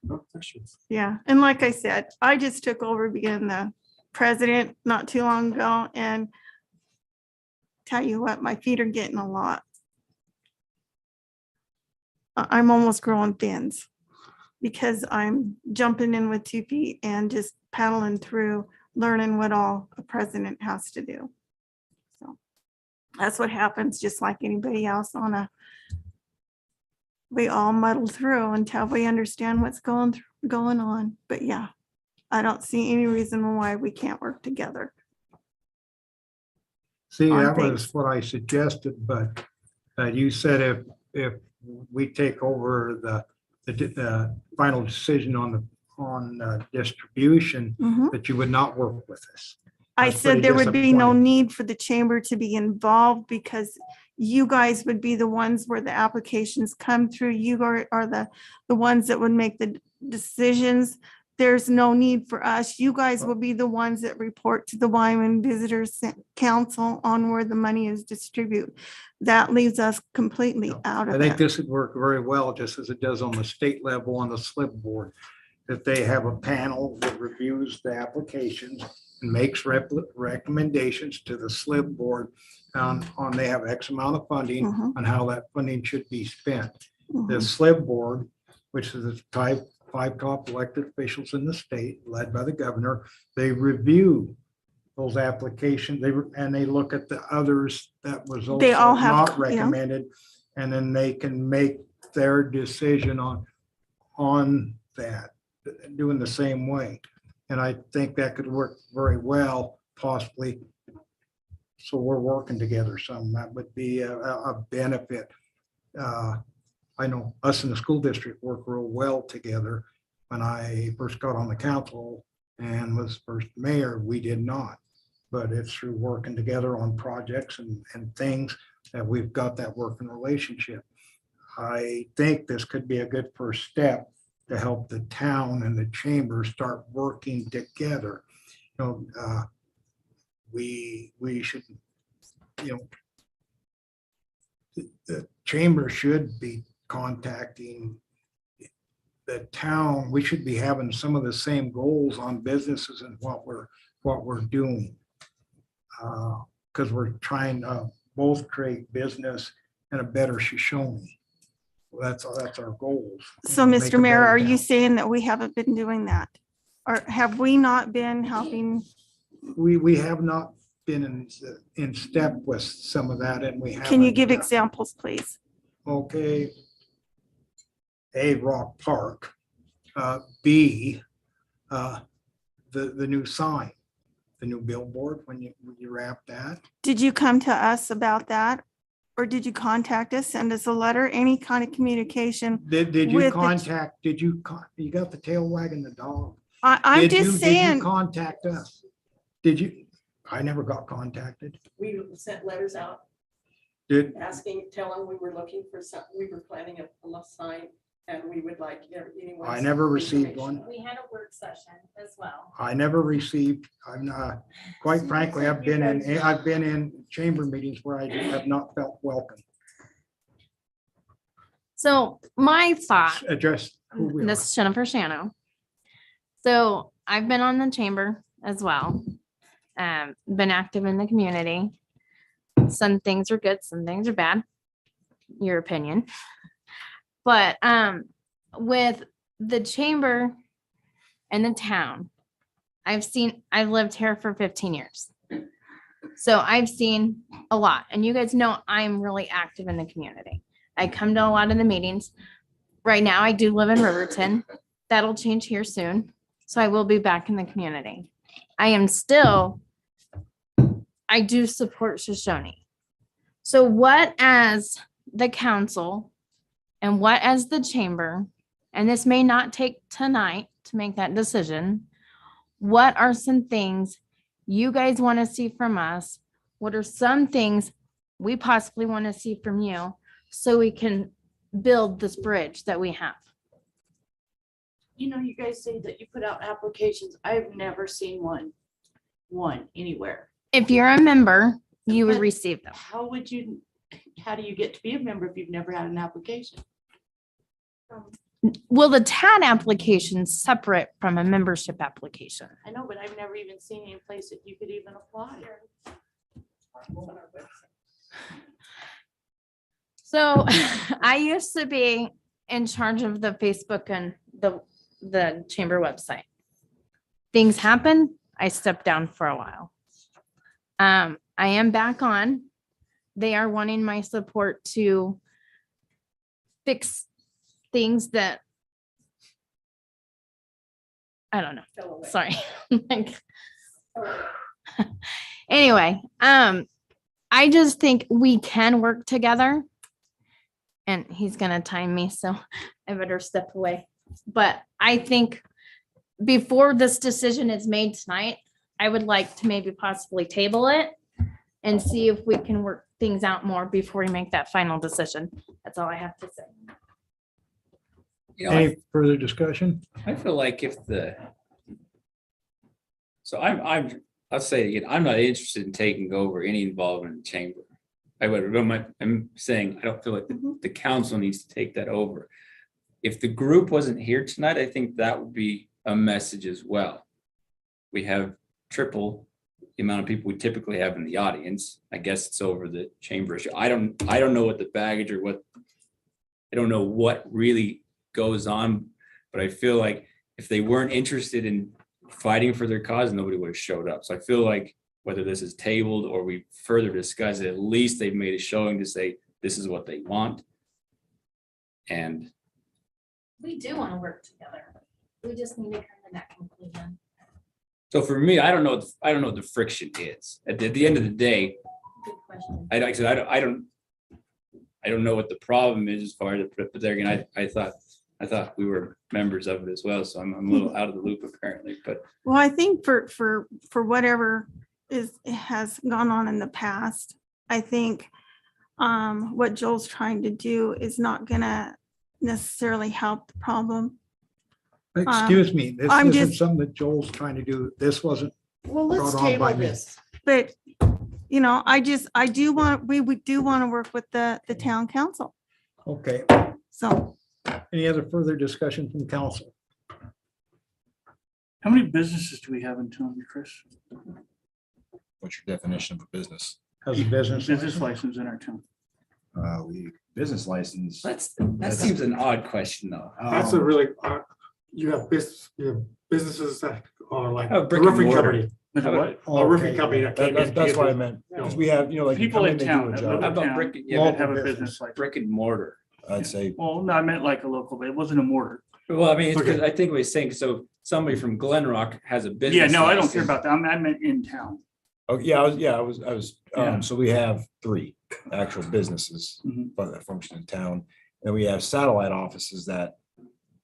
[SPEAKER 10] No questions.
[SPEAKER 5] Yeah, and like I said, I just took over being the president not too long ago, and tell you what, my feet are getting a lot. I'm almost growing fins because I'm jumping in with 2 feet and just paddling through, learning what all a president has to do. So that's what happens, just like anybody else we all muddle through until we understand what's going on. But yeah, I don't see any reason why we can't work together.
[SPEAKER 2] See,
[SPEAKER 5] on
[SPEAKER 2] that
[SPEAKER 5] things.
[SPEAKER 2] was what I suggested, but you said if we take over the final decision on distribution,
[SPEAKER 5] Mhm.
[SPEAKER 2] that you would not work with us.
[SPEAKER 5] I
[SPEAKER 2] That's
[SPEAKER 5] said
[SPEAKER 2] pretty
[SPEAKER 5] there would be no
[SPEAKER 2] disappointing.
[SPEAKER 5] need for the chamber to be involved because you guys would be the ones where the applications come through. You are the ones that would make the decisions. There's no need for us. You guys will be the ones that report to the Wyman Visitors Council on where the money is distributed. That leaves us completely out
[SPEAKER 2] I
[SPEAKER 5] of
[SPEAKER 2] think
[SPEAKER 5] it.
[SPEAKER 2] this would work very well, just as it does on the state level on the SLIP board. That they have a panel that reviews the applications and makes recommendations to the SLIP board on they have X amount of funding
[SPEAKER 5] Mhm.
[SPEAKER 2] on how that funding should be spent. The
[SPEAKER 5] Mhm.
[SPEAKER 2] SLIP board, which is the 5 top elected officials in the state, led by the governor, they review those applications, and they look at the others that was also
[SPEAKER 5] They all have,
[SPEAKER 2] not
[SPEAKER 5] yeah.
[SPEAKER 2] recommended, and then they can make their decision on that, doing the same way. And I think that could work very well, possibly. So we're working together some, that would be a benefit. I know us in the school district work real well together. When I first got on the council and was first mayor, we did not. But it's through working together on projects and things that we've got that working relationship. I think this could be a good first step to help the town and the chamber start working together. We should, the chamber should be contacting the town. We should be having some of the same goals on businesses and what we're doing. Because we're trying to both create business and a better Shoshoni. That's our goals.
[SPEAKER 5] So,
[SPEAKER 2] Make
[SPEAKER 5] Mr.
[SPEAKER 2] a
[SPEAKER 5] Mayor,
[SPEAKER 2] better
[SPEAKER 5] are you
[SPEAKER 2] town.
[SPEAKER 5] saying that we haven't been doing that? Or have we not been helping?
[SPEAKER 2] We have not been in step with some of that, and we have.
[SPEAKER 5] Can you give examples, please?
[SPEAKER 2] Okay. A, Rock Park. B, the new sign, the new billboard, when you wrap that.
[SPEAKER 5] Did you come to us about that? Or did you contact us, send us a letter, any kind of communication?
[SPEAKER 2] Did you
[SPEAKER 5] With the-
[SPEAKER 2] contact, you got the tail wagging the dog?
[SPEAKER 5] I'm
[SPEAKER 2] Did
[SPEAKER 5] just
[SPEAKER 2] you
[SPEAKER 5] saying,
[SPEAKER 2] contact us? Did you? I never got contacted.
[SPEAKER 11] We sent letters out
[SPEAKER 2] Did,
[SPEAKER 11] asking, telling we were looking for some, we were planning a sign and we would like anyone.
[SPEAKER 2] I never received one.
[SPEAKER 12] We had a work session as well.
[SPEAKER 2] I never received, I'm not, quite frankly, I've been in chamber meetings where I have not felt welcome.
[SPEAKER 12] So my thought,
[SPEAKER 2] Address who we are.
[SPEAKER 12] this is Jennifer Shano. So I've been on the chamber as well. Been active in the community. Some things are good, some things are bad. Your opinion. But with the chamber and the town, I've lived here for 15 years. So I've seen a lot, and you guys know I'm really active in the community. I come to a lot of the meetings. Right now, I do live in Riverton. That'll change here soon. So I will be back in the community. I do support Shoshoni. So what as the council and what as the chamber, and this may not take tonight to make that decision, what are some things you guys want to see from us? What are some things we possibly want to see from you so we can build this bridge that we have?
[SPEAKER 4] You know, you guys say that you put out applications. I've never seen one anywhere.
[SPEAKER 12] If you're a member, you would receive them.
[SPEAKER 4] How do you get to be a member if you've never had an application?
[SPEAKER 12] Well, the TAD application is separate from a membership application.
[SPEAKER 4] I know, but I've never even seen any place that you could even apply.
[SPEAKER 12] So I used to be in charge of the Facebook and the chamber website. Things happen, I stepped down for a while. I am back on. They are wanting my support to fix things that I don't know. Sorry. Like, anyway, I just think we can work together. And he's gonna time me, so I better step away. But I think before this decision is made tonight, I would like to maybe possibly table it and see if we can work things out more before we make that final decision. That's all I have to say.
[SPEAKER 13] You know,
[SPEAKER 2] Any further discussion?
[SPEAKER 13] I feel like so I'll say it again, I'm not interested in taking over any involvement in the chamber. I'm saying, I don't feel like the council needs to take that over. If the group wasn't here tonight, I think that would be a message as well. We have triple the amount of people we typically have in the audience. I guess it's over the chamber issue. I don't know what the baggage or I don't know what really goes on, but I feel like if they weren't interested in fighting for their cause, nobody would have showed up. So I feel like whether this is tabled or we further discuss it, at least they've made a showing to say this is what they want. And
[SPEAKER 12] We do want to work together. We just need to come to that conclusion.
[SPEAKER 13] so for me, I don't know what the friction is. At the end of the day,
[SPEAKER 12] Good question.
[SPEAKER 13] I don't know what the problem is as far as, but there again, I thought we were members of it as well, so I'm a little out of the loop apparently, but
[SPEAKER 5] well, I think for whatever has gone on in the past, I think what Joel's trying to do is not gonna necessarily help the problem.
[SPEAKER 2] Excuse me, this
[SPEAKER 5] I'm
[SPEAKER 2] isn't
[SPEAKER 5] just-
[SPEAKER 2] something that Joel's trying to do. This wasn't
[SPEAKER 4] Well, let's
[SPEAKER 2] brought on by
[SPEAKER 4] table
[SPEAKER 2] me.
[SPEAKER 4] this.
[SPEAKER 5] But you know, I do want, we do want to work with the town council.
[SPEAKER 2] Okay,
[SPEAKER 5] So
[SPEAKER 2] any other further discussion from council?
[SPEAKER 1] How many businesses do we have in town, Chris?
[SPEAKER 6] What's your definition of a business?
[SPEAKER 2] Has a business?
[SPEAKER 1] Business
[SPEAKER 2] license?
[SPEAKER 1] license in our town.
[SPEAKER 6] Business license.
[SPEAKER 13] That seems an odd question, though.
[SPEAKER 10] That's a really, you have businesses that are like
[SPEAKER 13] Oh,
[SPEAKER 10] a
[SPEAKER 13] brick and
[SPEAKER 10] roofing
[SPEAKER 13] mortar.
[SPEAKER 10] company.
[SPEAKER 1] Is it what?
[SPEAKER 10] A roofing
[SPEAKER 2] Okay,
[SPEAKER 10] company.
[SPEAKER 2] yeah.
[SPEAKER 10] that came in.
[SPEAKER 6] That's what I meant, because we have, like. you
[SPEAKER 1] People
[SPEAKER 6] come
[SPEAKER 1] in
[SPEAKER 6] they do
[SPEAKER 1] town
[SPEAKER 6] a
[SPEAKER 1] that
[SPEAKER 6] job.
[SPEAKER 1] live
[SPEAKER 13] How
[SPEAKER 1] in
[SPEAKER 13] about
[SPEAKER 1] town
[SPEAKER 13] brick,
[SPEAKER 1] that
[SPEAKER 2] Multiple
[SPEAKER 1] have a
[SPEAKER 2] business.
[SPEAKER 1] business license.
[SPEAKER 13] brick and mortar?
[SPEAKER 6] I'd say,
[SPEAKER 1] Well, no, I meant like a local, but it wasn't a mortar.
[SPEAKER 13] Well, I mean, it's 'cause
[SPEAKER 10] Okay.
[SPEAKER 13] I think we was saying, so somebody from Glen Rock has a business.
[SPEAKER 1] Yeah, no, I don't care
[SPEAKER 13] license.
[SPEAKER 1] about that. I meant in town.
[SPEAKER 6] oh, yeah, I was,
[SPEAKER 1] Yeah.
[SPEAKER 6] so we have 3 actual businesses
[SPEAKER 1] Mhm.
[SPEAKER 6] that function in town. And we have satellite offices that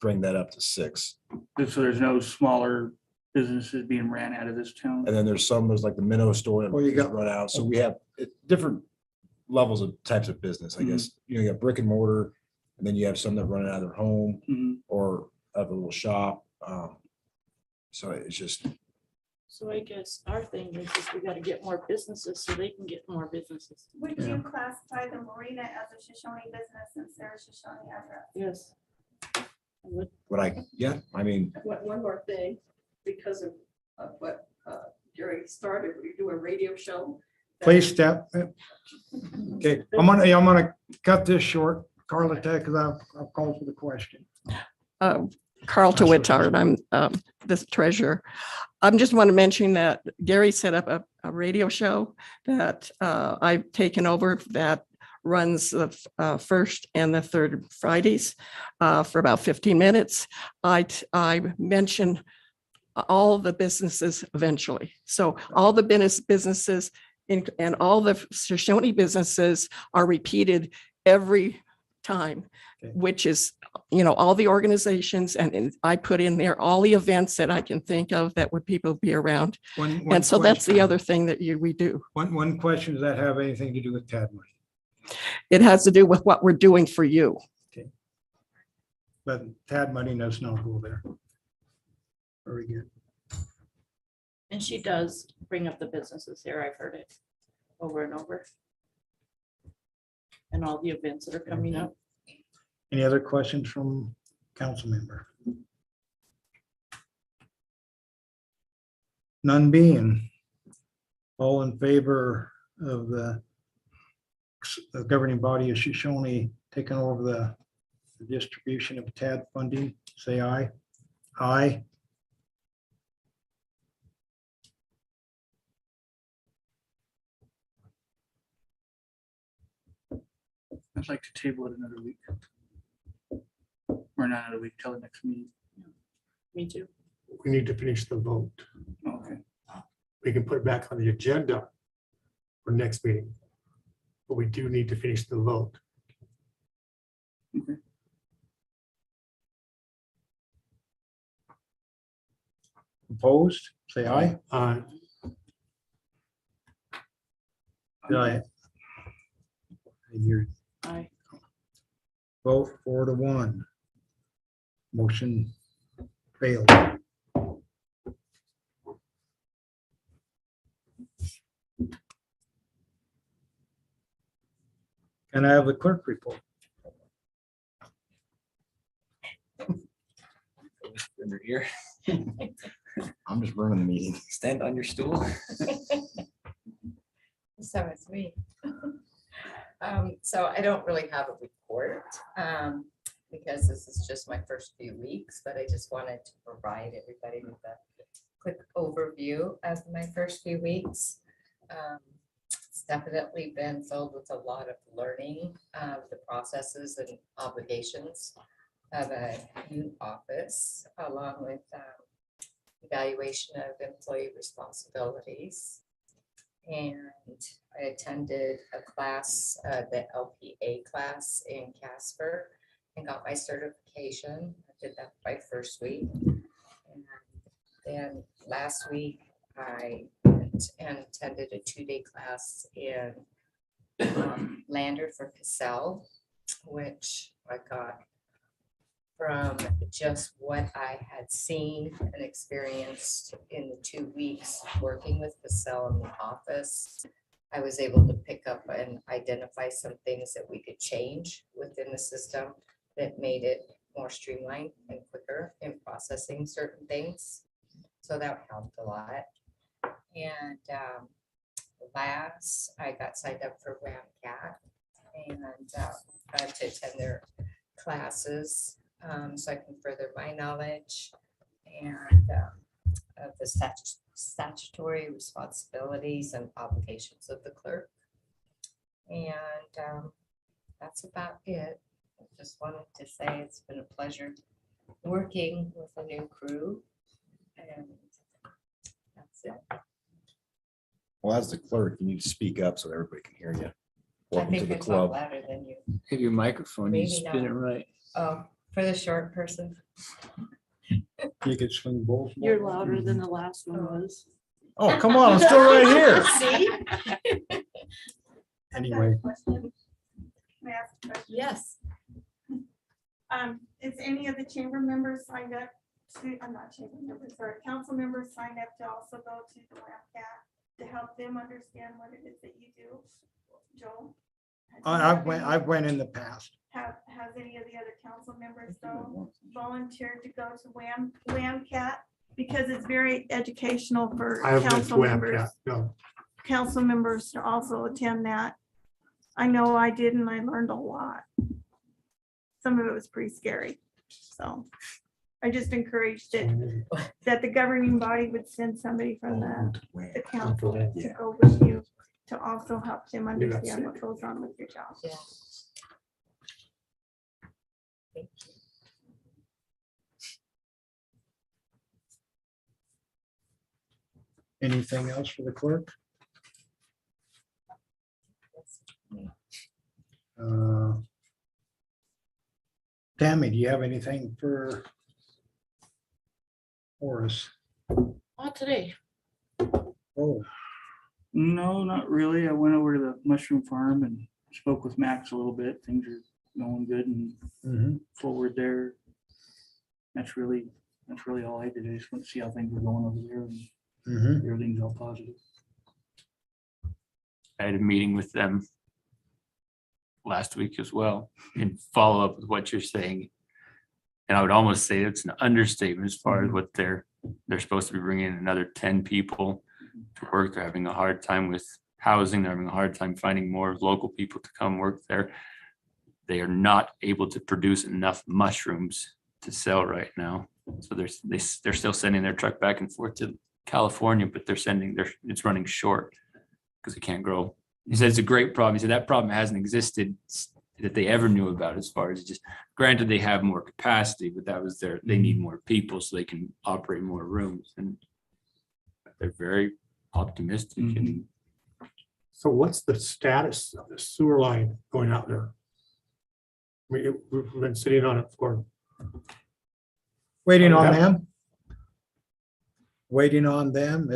[SPEAKER 6] bring that up to 6.
[SPEAKER 1] So there's no smaller businesses being ran out of this town.
[SPEAKER 6] And then there's like the minnow store that
[SPEAKER 2] Well, you got-
[SPEAKER 6] run out. So we have different levels of types of business, I guess. You got brick and mortar, and then you have some that run it out of their home
[SPEAKER 1] Mhm.
[SPEAKER 6] or have a little shop. So it's just,
[SPEAKER 4] So I guess our thing is just we gotta get more businesses so they can get more businesses.
[SPEAKER 5] would
[SPEAKER 2] Yeah.
[SPEAKER 5] you classify the marina as a Shoshone business since they're a Shoshone address?
[SPEAKER 4] Yes. I would.
[SPEAKER 6] I mean,
[SPEAKER 11] One more thing, because of what Gary started, we do a radio show.
[SPEAKER 2] Please step. Okay, I'm gonna cut this short. Carla, because I've called for the question.
[SPEAKER 11] Carl
[SPEAKER 2] That's what
[SPEAKER 11] Towitard, I'm the treasurer. I just want to mention that Gary set up a radio show that I've taken over that runs the first and the third Fridays for about 15 minutes. I mention all the businesses eventually. So all the businesses and all the Shoshone businesses are repeated every time,
[SPEAKER 2] Okay.
[SPEAKER 11] which is, all the organizations, and I put in there all the events that I can think of that would people be around. And so that's the other thing that we do.
[SPEAKER 2] One question, does that have anything to do with TAD money?
[SPEAKER 11] It has to do with what we're doing for you.
[SPEAKER 2] But TAD money does not go there. Very good.
[SPEAKER 4] And she does bring up the businesses here. I've heard it over and over. And all the events that are coming up.
[SPEAKER 2] Any other questions from council member? None being. All in favor of the governing body of Shoshone taking over the distribution of TAD funding, say aye. Aye.
[SPEAKER 1] I'd like to table it another week. Or not another week, till the next meeting.
[SPEAKER 4] Me too.
[SPEAKER 10] We need to finish the vote.
[SPEAKER 1] Okay.
[SPEAKER 10] We can put it back on the agenda for next meeting. But we do need to finish the vote.
[SPEAKER 2] Opposed, say aye.
[SPEAKER 10] Uh,
[SPEAKER 2] Aye. And your
[SPEAKER 4] Aye.
[SPEAKER 2] vote 4-1. Motion failed. Can I have the clerk report?
[SPEAKER 13] Under here,
[SPEAKER 6] I'm just running the meeting.
[SPEAKER 13] stand on your stool.
[SPEAKER 14] So it's me. So I don't really have a report because this is just my first few weeks, but I just wanted to provide everybody with a quick overview of my first few weeks. It's definitely been filled with a lot of learning of the processes and obligations of a new office, along with evaluation of employee responsibilities. And I attended a class, the LPA class in Casper, and got my certification. I did that my first week. And then last week, I went and attended a 2-day class in Lander for Cassell, which I got from just what I had seen and experienced in the 2 weeks working with Cassell in the office. I was able to pick up and identify some things that we could change within the system that made it more streamlined and quicker in processing certain things. So that helped a lot. And last, I got signed up for WAMCAT and got to attend their classes so I can further my knowledge and of the statutory responsibilities and obligations of the clerk. And that's about it. I just wanted to say it's been a pleasure working with a new crew. And that's it.
[SPEAKER 6] Well, as the clerk, you need to speak up so everybody can hear you.
[SPEAKER 14] I
[SPEAKER 6] Welcome to
[SPEAKER 14] think
[SPEAKER 6] the
[SPEAKER 14] I talk
[SPEAKER 6] club.
[SPEAKER 14] louder than you.
[SPEAKER 7] Hit your microphone, you
[SPEAKER 14] Maybe
[SPEAKER 7] spin it
[SPEAKER 14] not.
[SPEAKER 7] right.
[SPEAKER 14] Oh, for the short person.
[SPEAKER 2] You could swing both.
[SPEAKER 4] You're louder than the last one was.
[SPEAKER 6] Oh, come on, I'm still right here.
[SPEAKER 14] See?
[SPEAKER 2] Anyway,
[SPEAKER 5] May I ask a question?
[SPEAKER 14] Yes.
[SPEAKER 5] Is any of the chamber members signed up to, I'm not chamber members, sorry, council members signed up to also go to the WAMCAT to help them understand what it is that you do? Joel?
[SPEAKER 2] I've went in the past.
[SPEAKER 5] Has any of the other council members though volunteered to go to WAMCAT? Because it's very educational for
[SPEAKER 10] I have been to
[SPEAKER 5] council members.
[SPEAKER 10] WAMCAT, no.
[SPEAKER 5] Council members to also attend that. I know I did and I learned a lot. Some of it was pretty scary. So I just encouraged it, that the governing body would send somebody from the council to go with you to also help them understand what goes on with your job.
[SPEAKER 14] Yeah. Thank you.
[SPEAKER 2] Anything else for the clerk? Tammy, do you have anything for us?
[SPEAKER 4] Not today.
[SPEAKER 2] Oh,
[SPEAKER 1] No, not really. I went over to the mushroom farm and spoke with Max a little bit. Things are going good and
[SPEAKER 2] mhm.
[SPEAKER 1] forward there. That's really all I did. I just want to see how things were going over there and
[SPEAKER 2] Mhm.
[SPEAKER 1] everything's all positive.
[SPEAKER 7] I had a meeting with them last week as well and follow up with what you're saying. And I would almost say it's an understatement as far as what they're supposed to be bringing in another 10 people to work. They're having a hard time with housing. They're having a hard time finding more local people to come work there. They are not able to produce enough mushrooms to sell right now. So they're still sending their truck back and forth to California, but it's running short because they can't grow. He said it's a great problem. He said that problem hasn't existed that they ever knew about, as far as just, granted, they have more capacity, but that was they need more people so they can operate more rooms, and they're very optimistic. And
[SPEAKER 10] So what's the status of the sewer line going out there? We've been sitting on it for.
[SPEAKER 2] Waiting on them. Waiting on them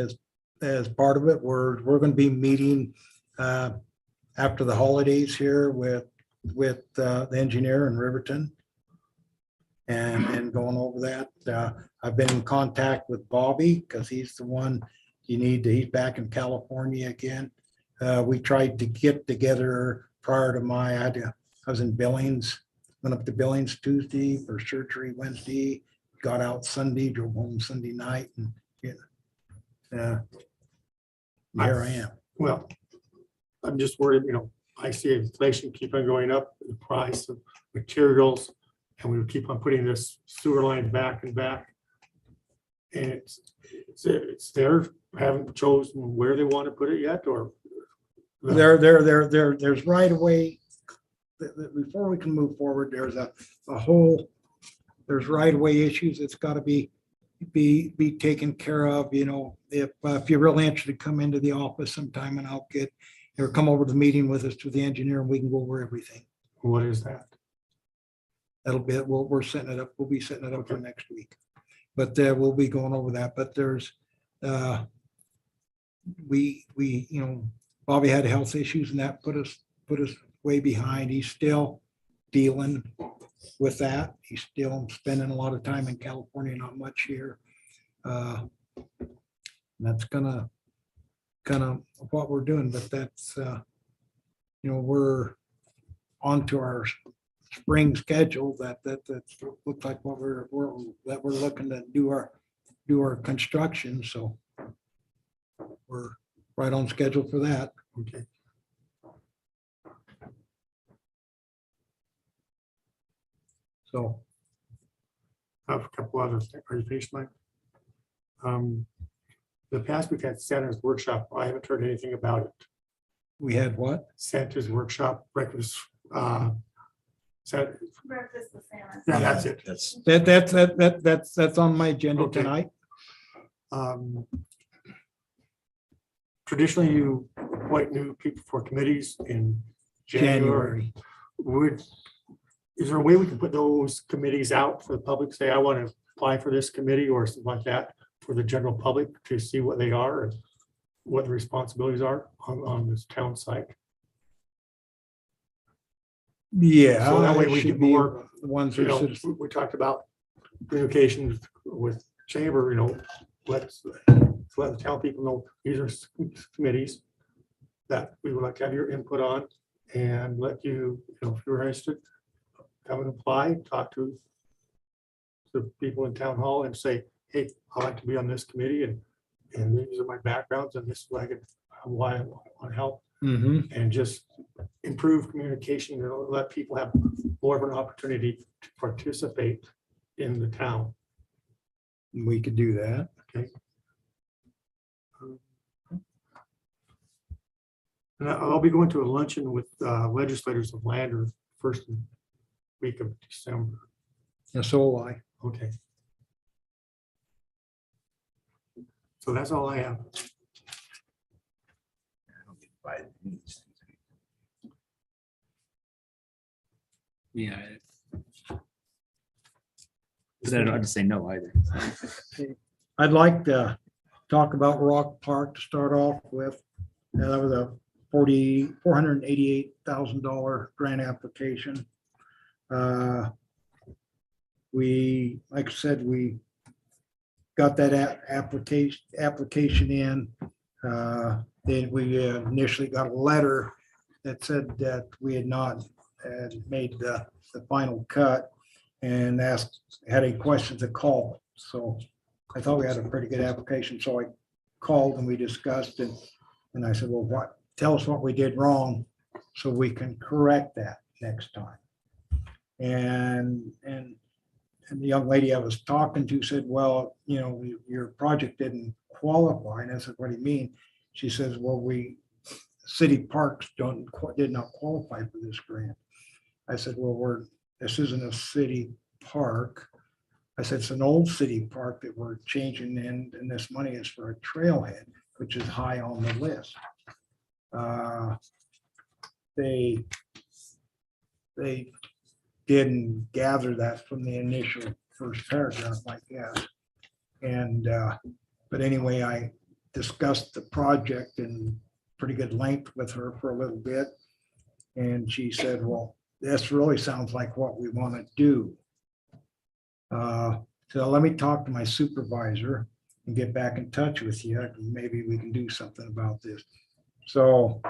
[SPEAKER 2] as part of it. We're going to be meeting after the holidays here with the engineer in Riverton and going over that. I've been in contact with Bobby because he's the one he's back in California again. We tried to get together prior to I was in Billings, went up to Billings Tuesday for surgery Wednesday, got out Sunday, drove home Sunday night, and here I am.
[SPEAKER 10] Well, I'm just worried, I see inflation keep on going up, the price of materials, and we keep on putting this sewer line back and back. And it's there, haven't chosen where they want to put it yet, or?
[SPEAKER 2] There's right away. Before we can move forward, there's there's right away issues that's got to be taken care of. If you're really interested, come into the office sometime and I'll or come over to the meeting with us to the engineer and we can go over everything.
[SPEAKER 10] What is that?
[SPEAKER 2] That'll be it. We're setting it up. We'll be setting it up for next week. But we'll be going over that. But there's Bobby had health issues and that put us way behind. He's still dealing with that. He's still spending a lot of time in California, not much here. That's gonna kind of what we're doing, but that's, we're onto our spring schedule that's looks like what we're looking to do our construction, so we're right on schedule for that.
[SPEAKER 10] Okay.
[SPEAKER 2] So
[SPEAKER 10] I have a couple other things. Are you finished, Mike? The past, we've had Santa's workshop. I haven't heard anything about it.
[SPEAKER 2] we had what?
[SPEAKER 10] Santa's workshop breakfast. Santa-
[SPEAKER 5] Breakfast with Santa.
[SPEAKER 10] Yeah, that's it.
[SPEAKER 2] That's on my agenda
[SPEAKER 10] Okay.
[SPEAKER 2] tonight.
[SPEAKER 10] Traditionally, you appoint new people for committees in January. Is there a way we can put those committees out for the public? Say, I want to apply for this committee or something like that for the general public to see what they are and what the responsibilities are on this town site.
[SPEAKER 2] Yeah.
[SPEAKER 10] So that way
[SPEAKER 2] it
[SPEAKER 10] we
[SPEAKER 2] should
[SPEAKER 10] get
[SPEAKER 2] be
[SPEAKER 10] more,
[SPEAKER 2] the ones
[SPEAKER 10] You
[SPEAKER 2] who
[SPEAKER 10] know,
[SPEAKER 2] should-
[SPEAKER 10] we talked about communications with chamber, let's let the town people know these are committees that we would like to have your input on and let you, if you're interested, come and apply, talk to the people in town hall and say, hey, I'd like to be on this committee and these are my backgrounds and this is why I want to help.
[SPEAKER 2] Mhm.
[SPEAKER 10] And just improve communication and let people have more of an opportunity to participate in the town.
[SPEAKER 2] We could do that.
[SPEAKER 10] Okay. And I'll be going to a luncheon with legislators of Lander first week of December.
[SPEAKER 2] And so will I.
[SPEAKER 10] Okay. So that's all I have.
[SPEAKER 7] Yeah. Because I don't have to say no either.
[SPEAKER 2] I'd like to talk about Rock Park to start off with. That was a $488,000 grant application. We, like I said, we got that application in. Then we initially got a letter that said that we had not made the final cut and had any questions to call. So I thought we had a pretty good application. So I called and we discussed it. And I said, well, tell us what we did wrong so we can correct that next time. And the young lady I was talking to said, well, your project didn't qualify. And I said, what do you mean? She says, well, city parks did not qualify for this grant. I said, well, this isn't a city park. I said, it's an old city park that we're changing and this money is for a trailhead, which is high on the list. They didn't gather that from the initial first paragraph, I guess. But anyway, I discussed the project in pretty good length with her for a little bit. And she said, well, this really sounds like what we want to do. So let me talk to my supervisor and get back in touch with you. Maybe we can do something about this. So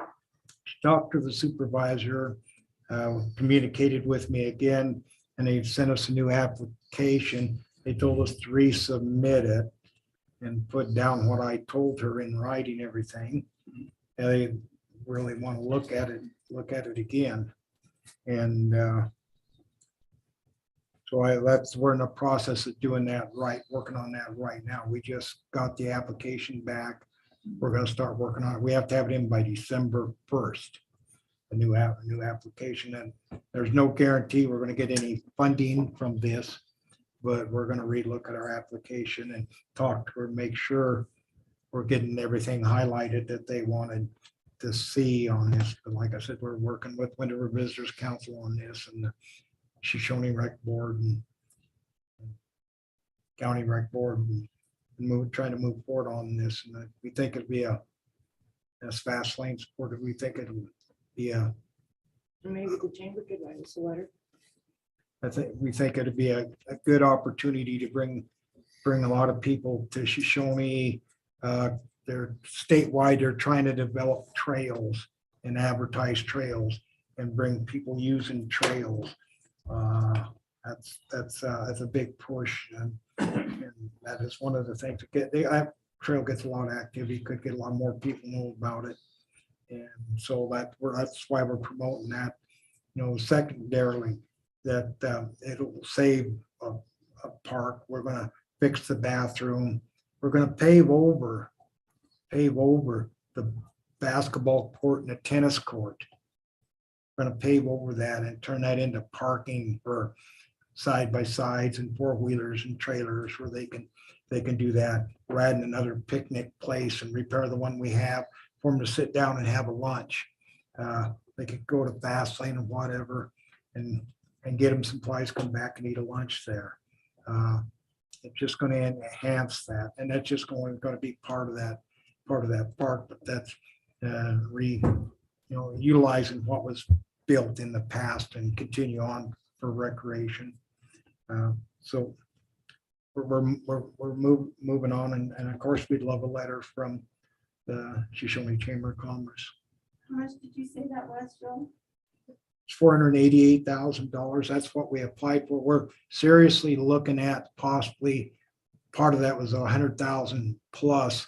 [SPEAKER 2] talked to the supervisor, communicated with me again, and they sent us a new application. They told us to resubmit it and put down what I told her in writing, everything. And they really want to look at it again. And so we're in the process of doing that working on that right now. We just got the application back. We're going to start working on it. We have to have it in by December 1st, a new application. And there's no guarantee we're going to get any funding from this, but we're going to relook at our application and talk to her, make sure we're getting everything highlighted that they wanted to see on this. But like I said, we're working with Wind River Visitors Council on this and the Shoshoni Rec Board and County Rec Board and trying to move forward on this. And we think it'd be as fast lane supported. We think it'll be
[SPEAKER 4] Maybe the chamber could write us a letter.
[SPEAKER 2] we think it'd be a good opportunity to bring a lot of people to Shoshoni, they're statewide, they're trying to develop trails and advertise trails and bring people using trails. That's a big push, and that is one of the things that that trail gets a lot of activity, could get a lot more people know about it. And so that's why we're promoting that. Secondarily, that it'll save a park. We're gonna fix the bathroom. We're gonna pave over the basketball court and the tennis court. We're gonna pave over that and turn that into parking for side by sides and four-wheelers and trailers where they can do that. We're adding another picnic place and repair the one we have for them to sit down and have a lunch. They could go to Fast Lane or whatever and get them supplies, come back and eat a lunch there. It's just going to enhance that, and that's just going to be part of that park. But that's utilizing what was built in the past and continue on for recreation. So we're moving on, and of course we'd love a letter from the Shoshoni Chamber of Commerce.
[SPEAKER 5] How much did you say that was, Joe?
[SPEAKER 2] It's $488,000. That's what we applied for. We're seriously looking at possibly, part of that was 100,000 plus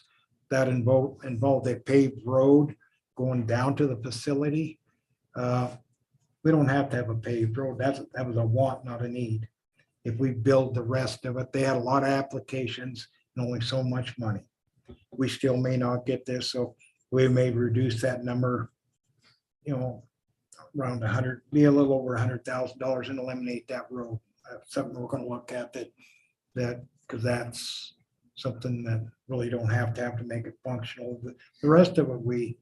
[SPEAKER 2] that involved a paved road going down to the facility. We don't have to have a paved road. That was a want, not a need. If we build the rest of it, they had a lot of applications and only so much money. We still may not get this, so we may reduce that number, around 100, be a little over $100,000 and eliminate that road. That's something we're going to look at because that's something that really don't have to make it functional. The rest of it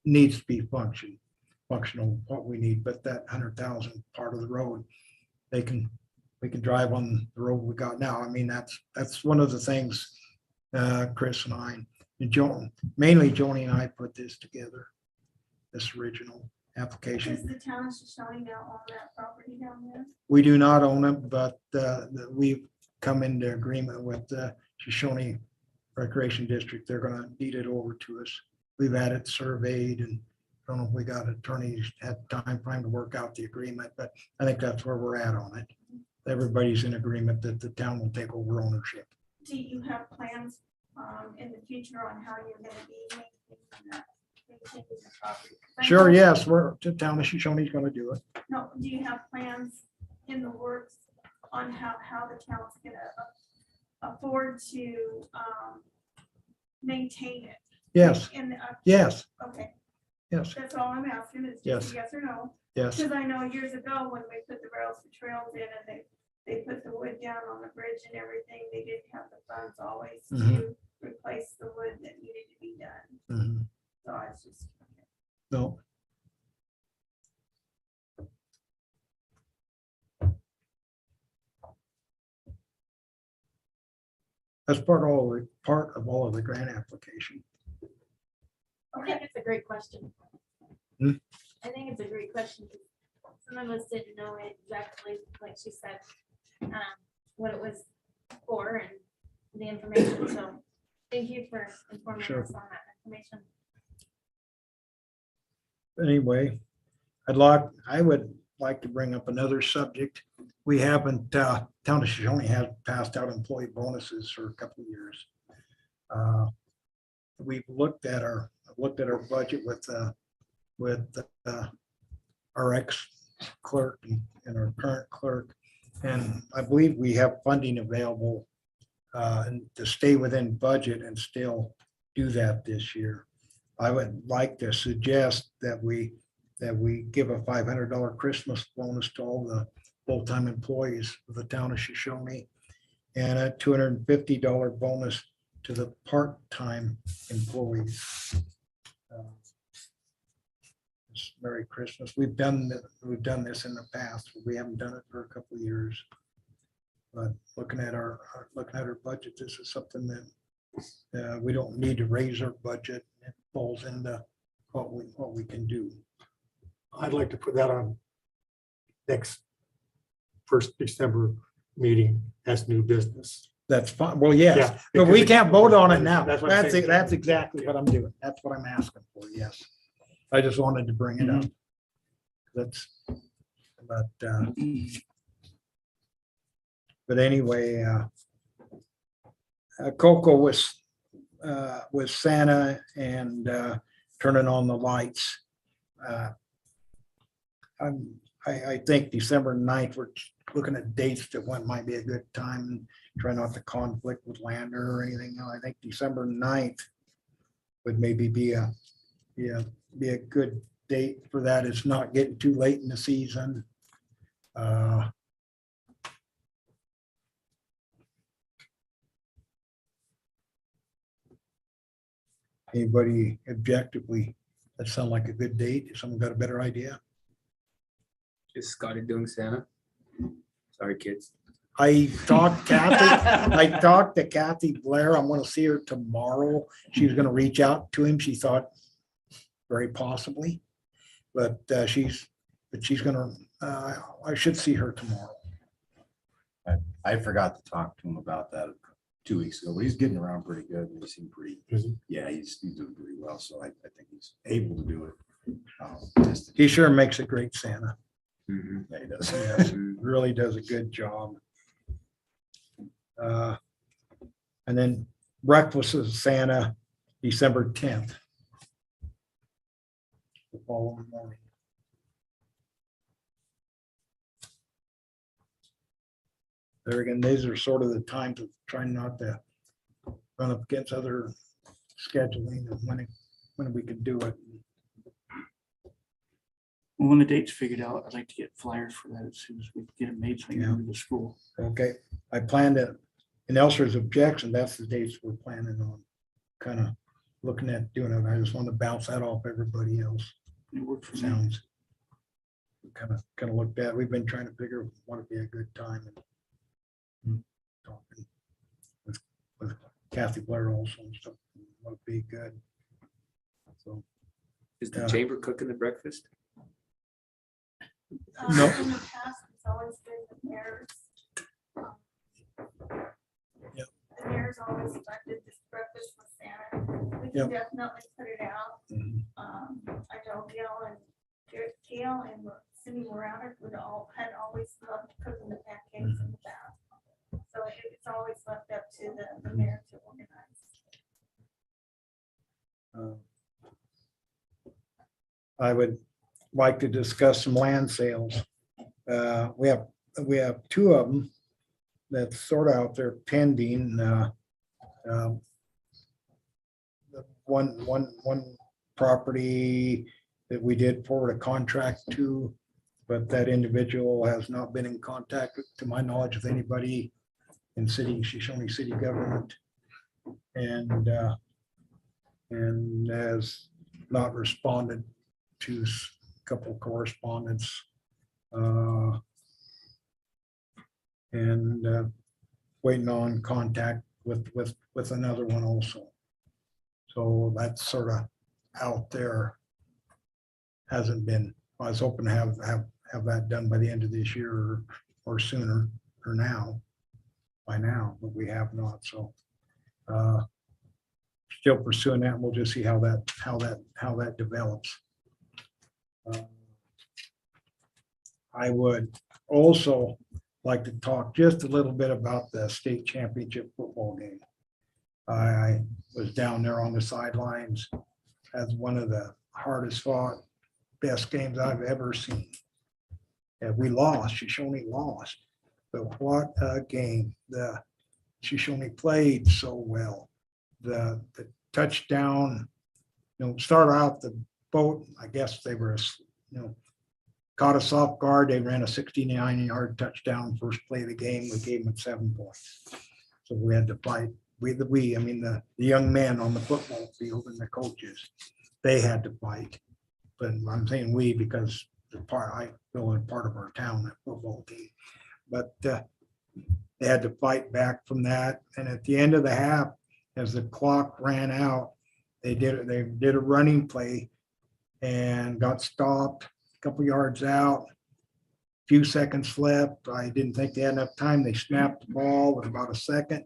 [SPEAKER 2] needs to be functional, what we need, but that 100,000 part of the road, we can drive on the road we got now. I mean, that's one of the things Chris and I and Joan, mainly Joni and I put this together, this original application.
[SPEAKER 5] Does the town of Shoshoni now own that property down there?
[SPEAKER 2] We do not own it, but we've come into agreement with the Shoshoni Recreation District. They're gonna deed it over to us. We've had it surveyed, and I don't know if we got attorneys had time frame to work out the agreement, but I think that's where we're at on it. Everybody's in agreement that the town will take over ownership.
[SPEAKER 5] Do you have plans in the future on how you're gonna be maintaining the property? 'Cause I
[SPEAKER 2] Sure,
[SPEAKER 5] know-
[SPEAKER 2] yes, the town of Shoshoni's gonna do it.
[SPEAKER 5] No, do you have plans in the works on how the town's gonna afford to maintain it?
[SPEAKER 2] Yes, yes,
[SPEAKER 5] Okay,
[SPEAKER 2] yes,
[SPEAKER 5] that's all I'm asking is
[SPEAKER 2] Yes.
[SPEAKER 5] just a yes or no.
[SPEAKER 2] yes.
[SPEAKER 5] Because I know years ago when we put the barrels for trails in and they put the wood down on the bridge and everything, they didn't have the funds always to replace the wood that needed to be done.
[SPEAKER 2] Mhm.
[SPEAKER 5] So I was just.
[SPEAKER 2] No. That's part of all of the grant application.
[SPEAKER 12] I think it's a great question.
[SPEAKER 2] Hmm?
[SPEAKER 12] I think it's a great question. Some of us didn't know exactly, like she said, what it was for and the information. So thank you for informing
[SPEAKER 2] Sure.
[SPEAKER 12] us on that information.
[SPEAKER 2] Anyway, I would like to bring up another subject. We haven't, town of Shoshone has passed out employee bonuses for a couple of years. We've looked at our budget with our ex-clerk and our current clerk. And I believe we have funding available and to stay within budget and still do that this year. I would like to suggest that we give a $500 Christmas bonus to all the full-time employees of the town of Shoshone and a $250 bonus to the part-time employees. Merry Christmas. We've done this in the past. We haven't done it for a couple of years. But looking at our budget, this is something that we don't need to raise our budget. It falls into what we can do.
[SPEAKER 10] I'd like to put that on next first December meeting as new business.
[SPEAKER 2] That's fine. Well, yes,
[SPEAKER 10] Yeah,
[SPEAKER 2] but we
[SPEAKER 10] because
[SPEAKER 2] can't vote on it now.
[SPEAKER 10] that's what I'm
[SPEAKER 2] That's,
[SPEAKER 10] saying.
[SPEAKER 2] that's exactly what I'm doing. That's what I'm asking for. Yes. I just wanted to bring it up. That's, but anyway, Coco was Santa and turning on the lights. I think December 9th, we're looking at dates that when might be a good time. Try not to conflict with Lander or anything. I think December 9th would maybe be a good date for that. It's not getting too late in the season. Anybody objectively, that sound like a good date? If someone got a better idea?
[SPEAKER 7] Is Scotty doing Santa? Sorry, kids.
[SPEAKER 2] I talked to Kathy Blair. I'm gonna see her tomorrow. She was gonna reach out to him. She thought very possibly, but she's gonna, I should see her tomorrow.
[SPEAKER 6] I forgot to talk to him about that 2 weeks ago, but he's getting around pretty good. He seemed pretty, yeah, he's doing pretty well. So I think he's able to do it.
[SPEAKER 2] He sure makes a great Santa.
[SPEAKER 6] Yeah, he does.
[SPEAKER 2] Yes, really does a good job. And then breakfast of Santa, December 10th. The following morning. There again, these are sort of the times of trying not to run up against other scheduling and when we can do it.
[SPEAKER 1] Well, when the date's figured out, I'd like to get flyers for that as soon as we get it made so I can
[SPEAKER 2] Yeah.
[SPEAKER 1] go to the school.
[SPEAKER 2] Okay, I plan to, in Elsler's objection, that's the dates we're planning on, kind of looking at doing it. I just want to bounce that off everybody else.
[SPEAKER 1] It worked for me.
[SPEAKER 2] Sounds kind of looked at, we've been trying to figure what would be a good time. And talking with Kathy Blair also and stuff, what would be good. So,
[SPEAKER 7] Is the chamber cooking the breakfast?
[SPEAKER 2] No.
[SPEAKER 5] In the past, it's always been the mayor's.
[SPEAKER 2] Yep.
[SPEAKER 5] The mayor's always funded this breakfast with Santa. We
[SPEAKER 2] Yep.
[SPEAKER 5] can definitely put it out.
[SPEAKER 2] Mhm.
[SPEAKER 5] I know Gail and Cindy Morana had always loved cooking the pancakes in the bath. So it's always left up to the mayor to organize.
[SPEAKER 2] I would like to discuss some land sales. We have two of them that's sort of out there pending. One property that we did forward a contract to, but that individual has not been in contact, to my knowledge, with anybody in Shoshoni city government. And has not responded to a couple of correspondence. And waiting on contact with another one also. So that's sort of out there. Hasn't been, I was hoping to have that done by the end of this year or sooner or by now, but we have not. So still pursuing that. We'll just see how that develops. I would also like to talk just a little bit about the state championship football game. I was down there on the sidelines as one of the hardest fought, best games I've ever seen. And we lost, Shoshoni lost, but what a game. The Shoshoni played so well. The touchdown, start out the boat, I guess they were, caught us off guard. They ran a 69-yard touchdown first play of the game. We gave them 7 points. So we had to fight. The young men on the football field and the coaches, they had to fight. But I'm saying we because I feel a part of our town, that football team. But they had to fight back from that. And at the end of the half, as the clock ran out, they did a running play and got stopped a couple yards out. few seconds left. I didn't think they had enough time. They snapped the ball with about a second.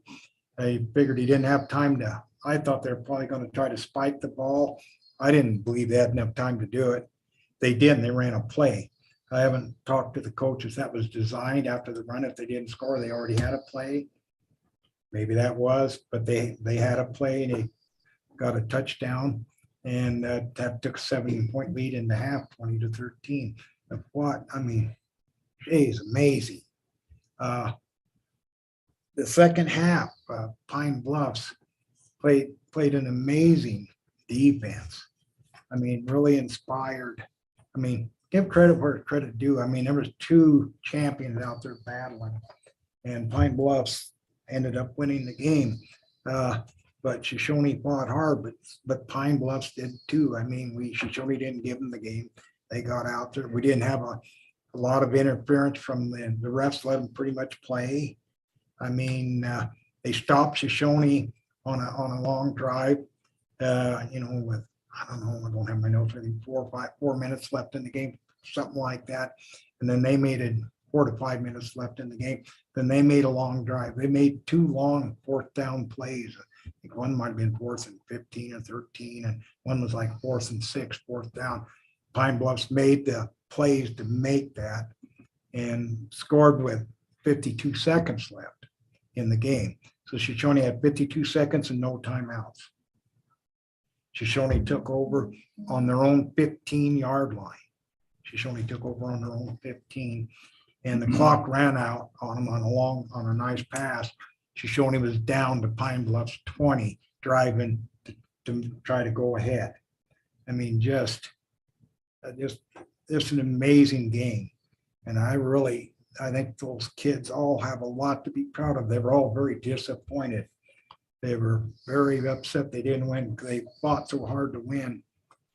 [SPEAKER 2] I figured he didn't have time to, I thought they were probably going to try to spike the ball. I didn't believe they had enough time to do it. They didn't. They ran a play. I haven't talked to the coaches. That was designed after the run. If they didn't score, they already had a play. Maybe that was, but they had a play and they got a touchdown. And that took a 7-point lead in the half, 20-13. Of what? I mean, geez, amazing. The second half, Pine Bluffs played an amazing defense. I mean, really inspired. I mean, give credit where credit due. I mean, there was 2 champions out there battling, and Pine Bluffs ended up winning the game. But Shoshoni fought hard, but Pine Bluffs did too. I mean, Shoshoni didn't give them the game. They got out there. We didn't have a lot of interference from the refs. Let them pretty much play. I mean, they stopped Shoshoni on a long drive. With, I don't know, I don't have my notes. I think 4 minutes left in the game, something like that. And then they made it 4 to 5 minutes left in the game. Then they made a long drive. They made 2 long 4th down plays. I think one might have been 4th and 15 or 13, and one was like 4th and 6, 4th down. Pine Bluffs made the plays to make that and scored with 52 seconds left in the game. So Shoshoni had 52 seconds and no timeouts. Shoshoni took over on their own 15-yard line. Shoshoni took over on their own 15, and the clock ran out on them on a nice pass. Shoshoni was down to Pine Bluffs 20, driving to try to go ahead. I mean, just an amazing game. And I think those kids all have a lot to be proud of. They were all very disappointed. They were very upset they didn't win. They fought so hard to win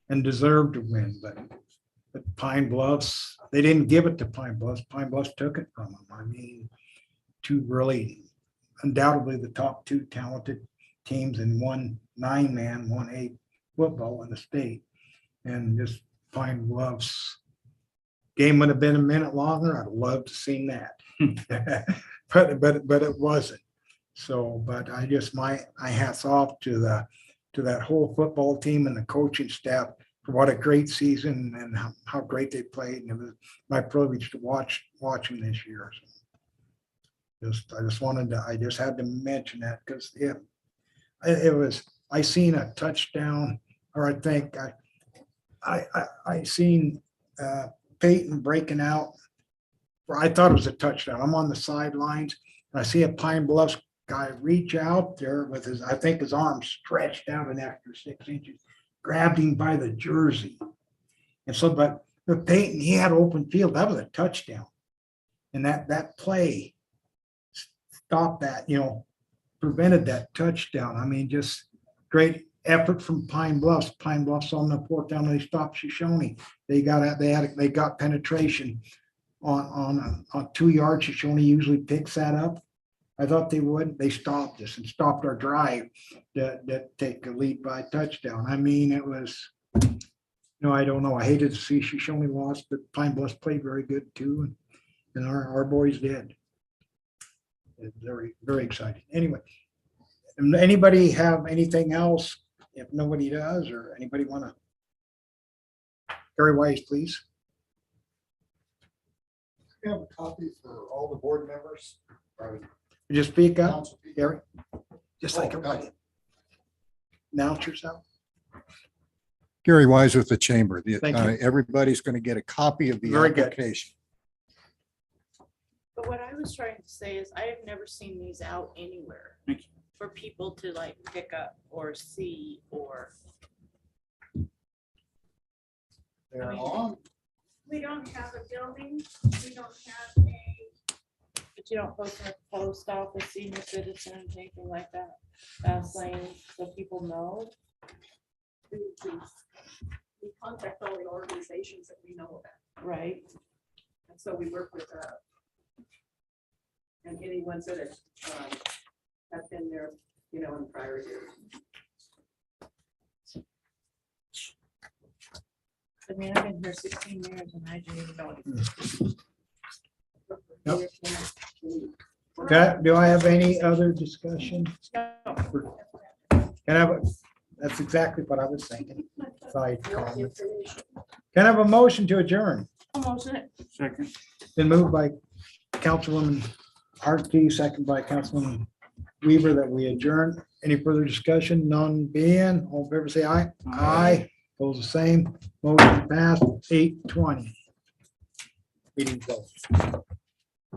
[SPEAKER 2] and deserved to win. But Pine Bluffs, they didn't give it to Pine Bluffs. Pine Bluffs took it from them. I mean, 2 really undoubtedly the top 2 talented teams in one 9-man, 1A football in the state. And just Pine Bluffs game would have been a minute longer. I'd love to seen that. but it wasn't. So, but I just my hats off to that whole football team and the coaching staff for what a great season and how great they played. And it was my privilege to watch them this year. So I just had to mention that because I seen a touchdown, or I think I seen Peyton breaking out. I thought it was a touchdown. I'm on the sidelines and I see a Pine Bluffs guy reach out there with his arm stretched out an extra 6 inches, grabbed him by the jersey. And so, but Peyton, he had open field. That was a touchdown. And that play stopped that, prevented that touchdown. I mean, just great effort from Pine Bluffs. Pine Bluffs on the 4th down, they stopped Shoshoni. They got penetration on 2 yards. Shoshoni usually picks that up. I thought they would. They stopped us and stopped our drive that take a lead by touchdown. I mean, it was, I don't know. I hated to see Shoshoni lost, but Pine Bluffs played very good too. And our boys did. It's very, very exciting. Anyway, anybody have anything else? If nobody does, or anybody want to? Gary Wise, please.
[SPEAKER 8] We have a copy for all the board members.
[SPEAKER 2] Just speak up, Gary. Just like everybody. Announce yourself.
[SPEAKER 8] Gary Wise with the Chamber.
[SPEAKER 2] Thank you.
[SPEAKER 8] Everybody's going to get a copy of the
[SPEAKER 2] Very good.
[SPEAKER 8] application.
[SPEAKER 4] But what I was trying to say is I have never seen these out anywhere
[SPEAKER 1] Thank you.
[SPEAKER 4] for people to like pick up or see or.
[SPEAKER 8] They're
[SPEAKER 4] mean,
[SPEAKER 8] on.
[SPEAKER 4] We don't have a building, we don't have but you don't post in a post office, senior citizen, anything like that. Fast lane, so people know.
[SPEAKER 15] We contact all the organizations that we know about.
[SPEAKER 4] Right.
[SPEAKER 15] And so we work with and any ones that have been there, in prior years.
[SPEAKER 4] I mean, I've been here 16 years and I didn't even know it.
[SPEAKER 2] Yep. Do I have any other discussion? Can I have, that's exactly what I was thinking. Side comment. Can I have a motion to adjourn?
[SPEAKER 1] Second.
[SPEAKER 2] Been moved by Councilwoman Hartke, second by Councilwoman Weaver, that we adjourn. Any further discussion? None being, all in favor say aye. Aye. Those the same. Motion passed 8:20. Meeting closed.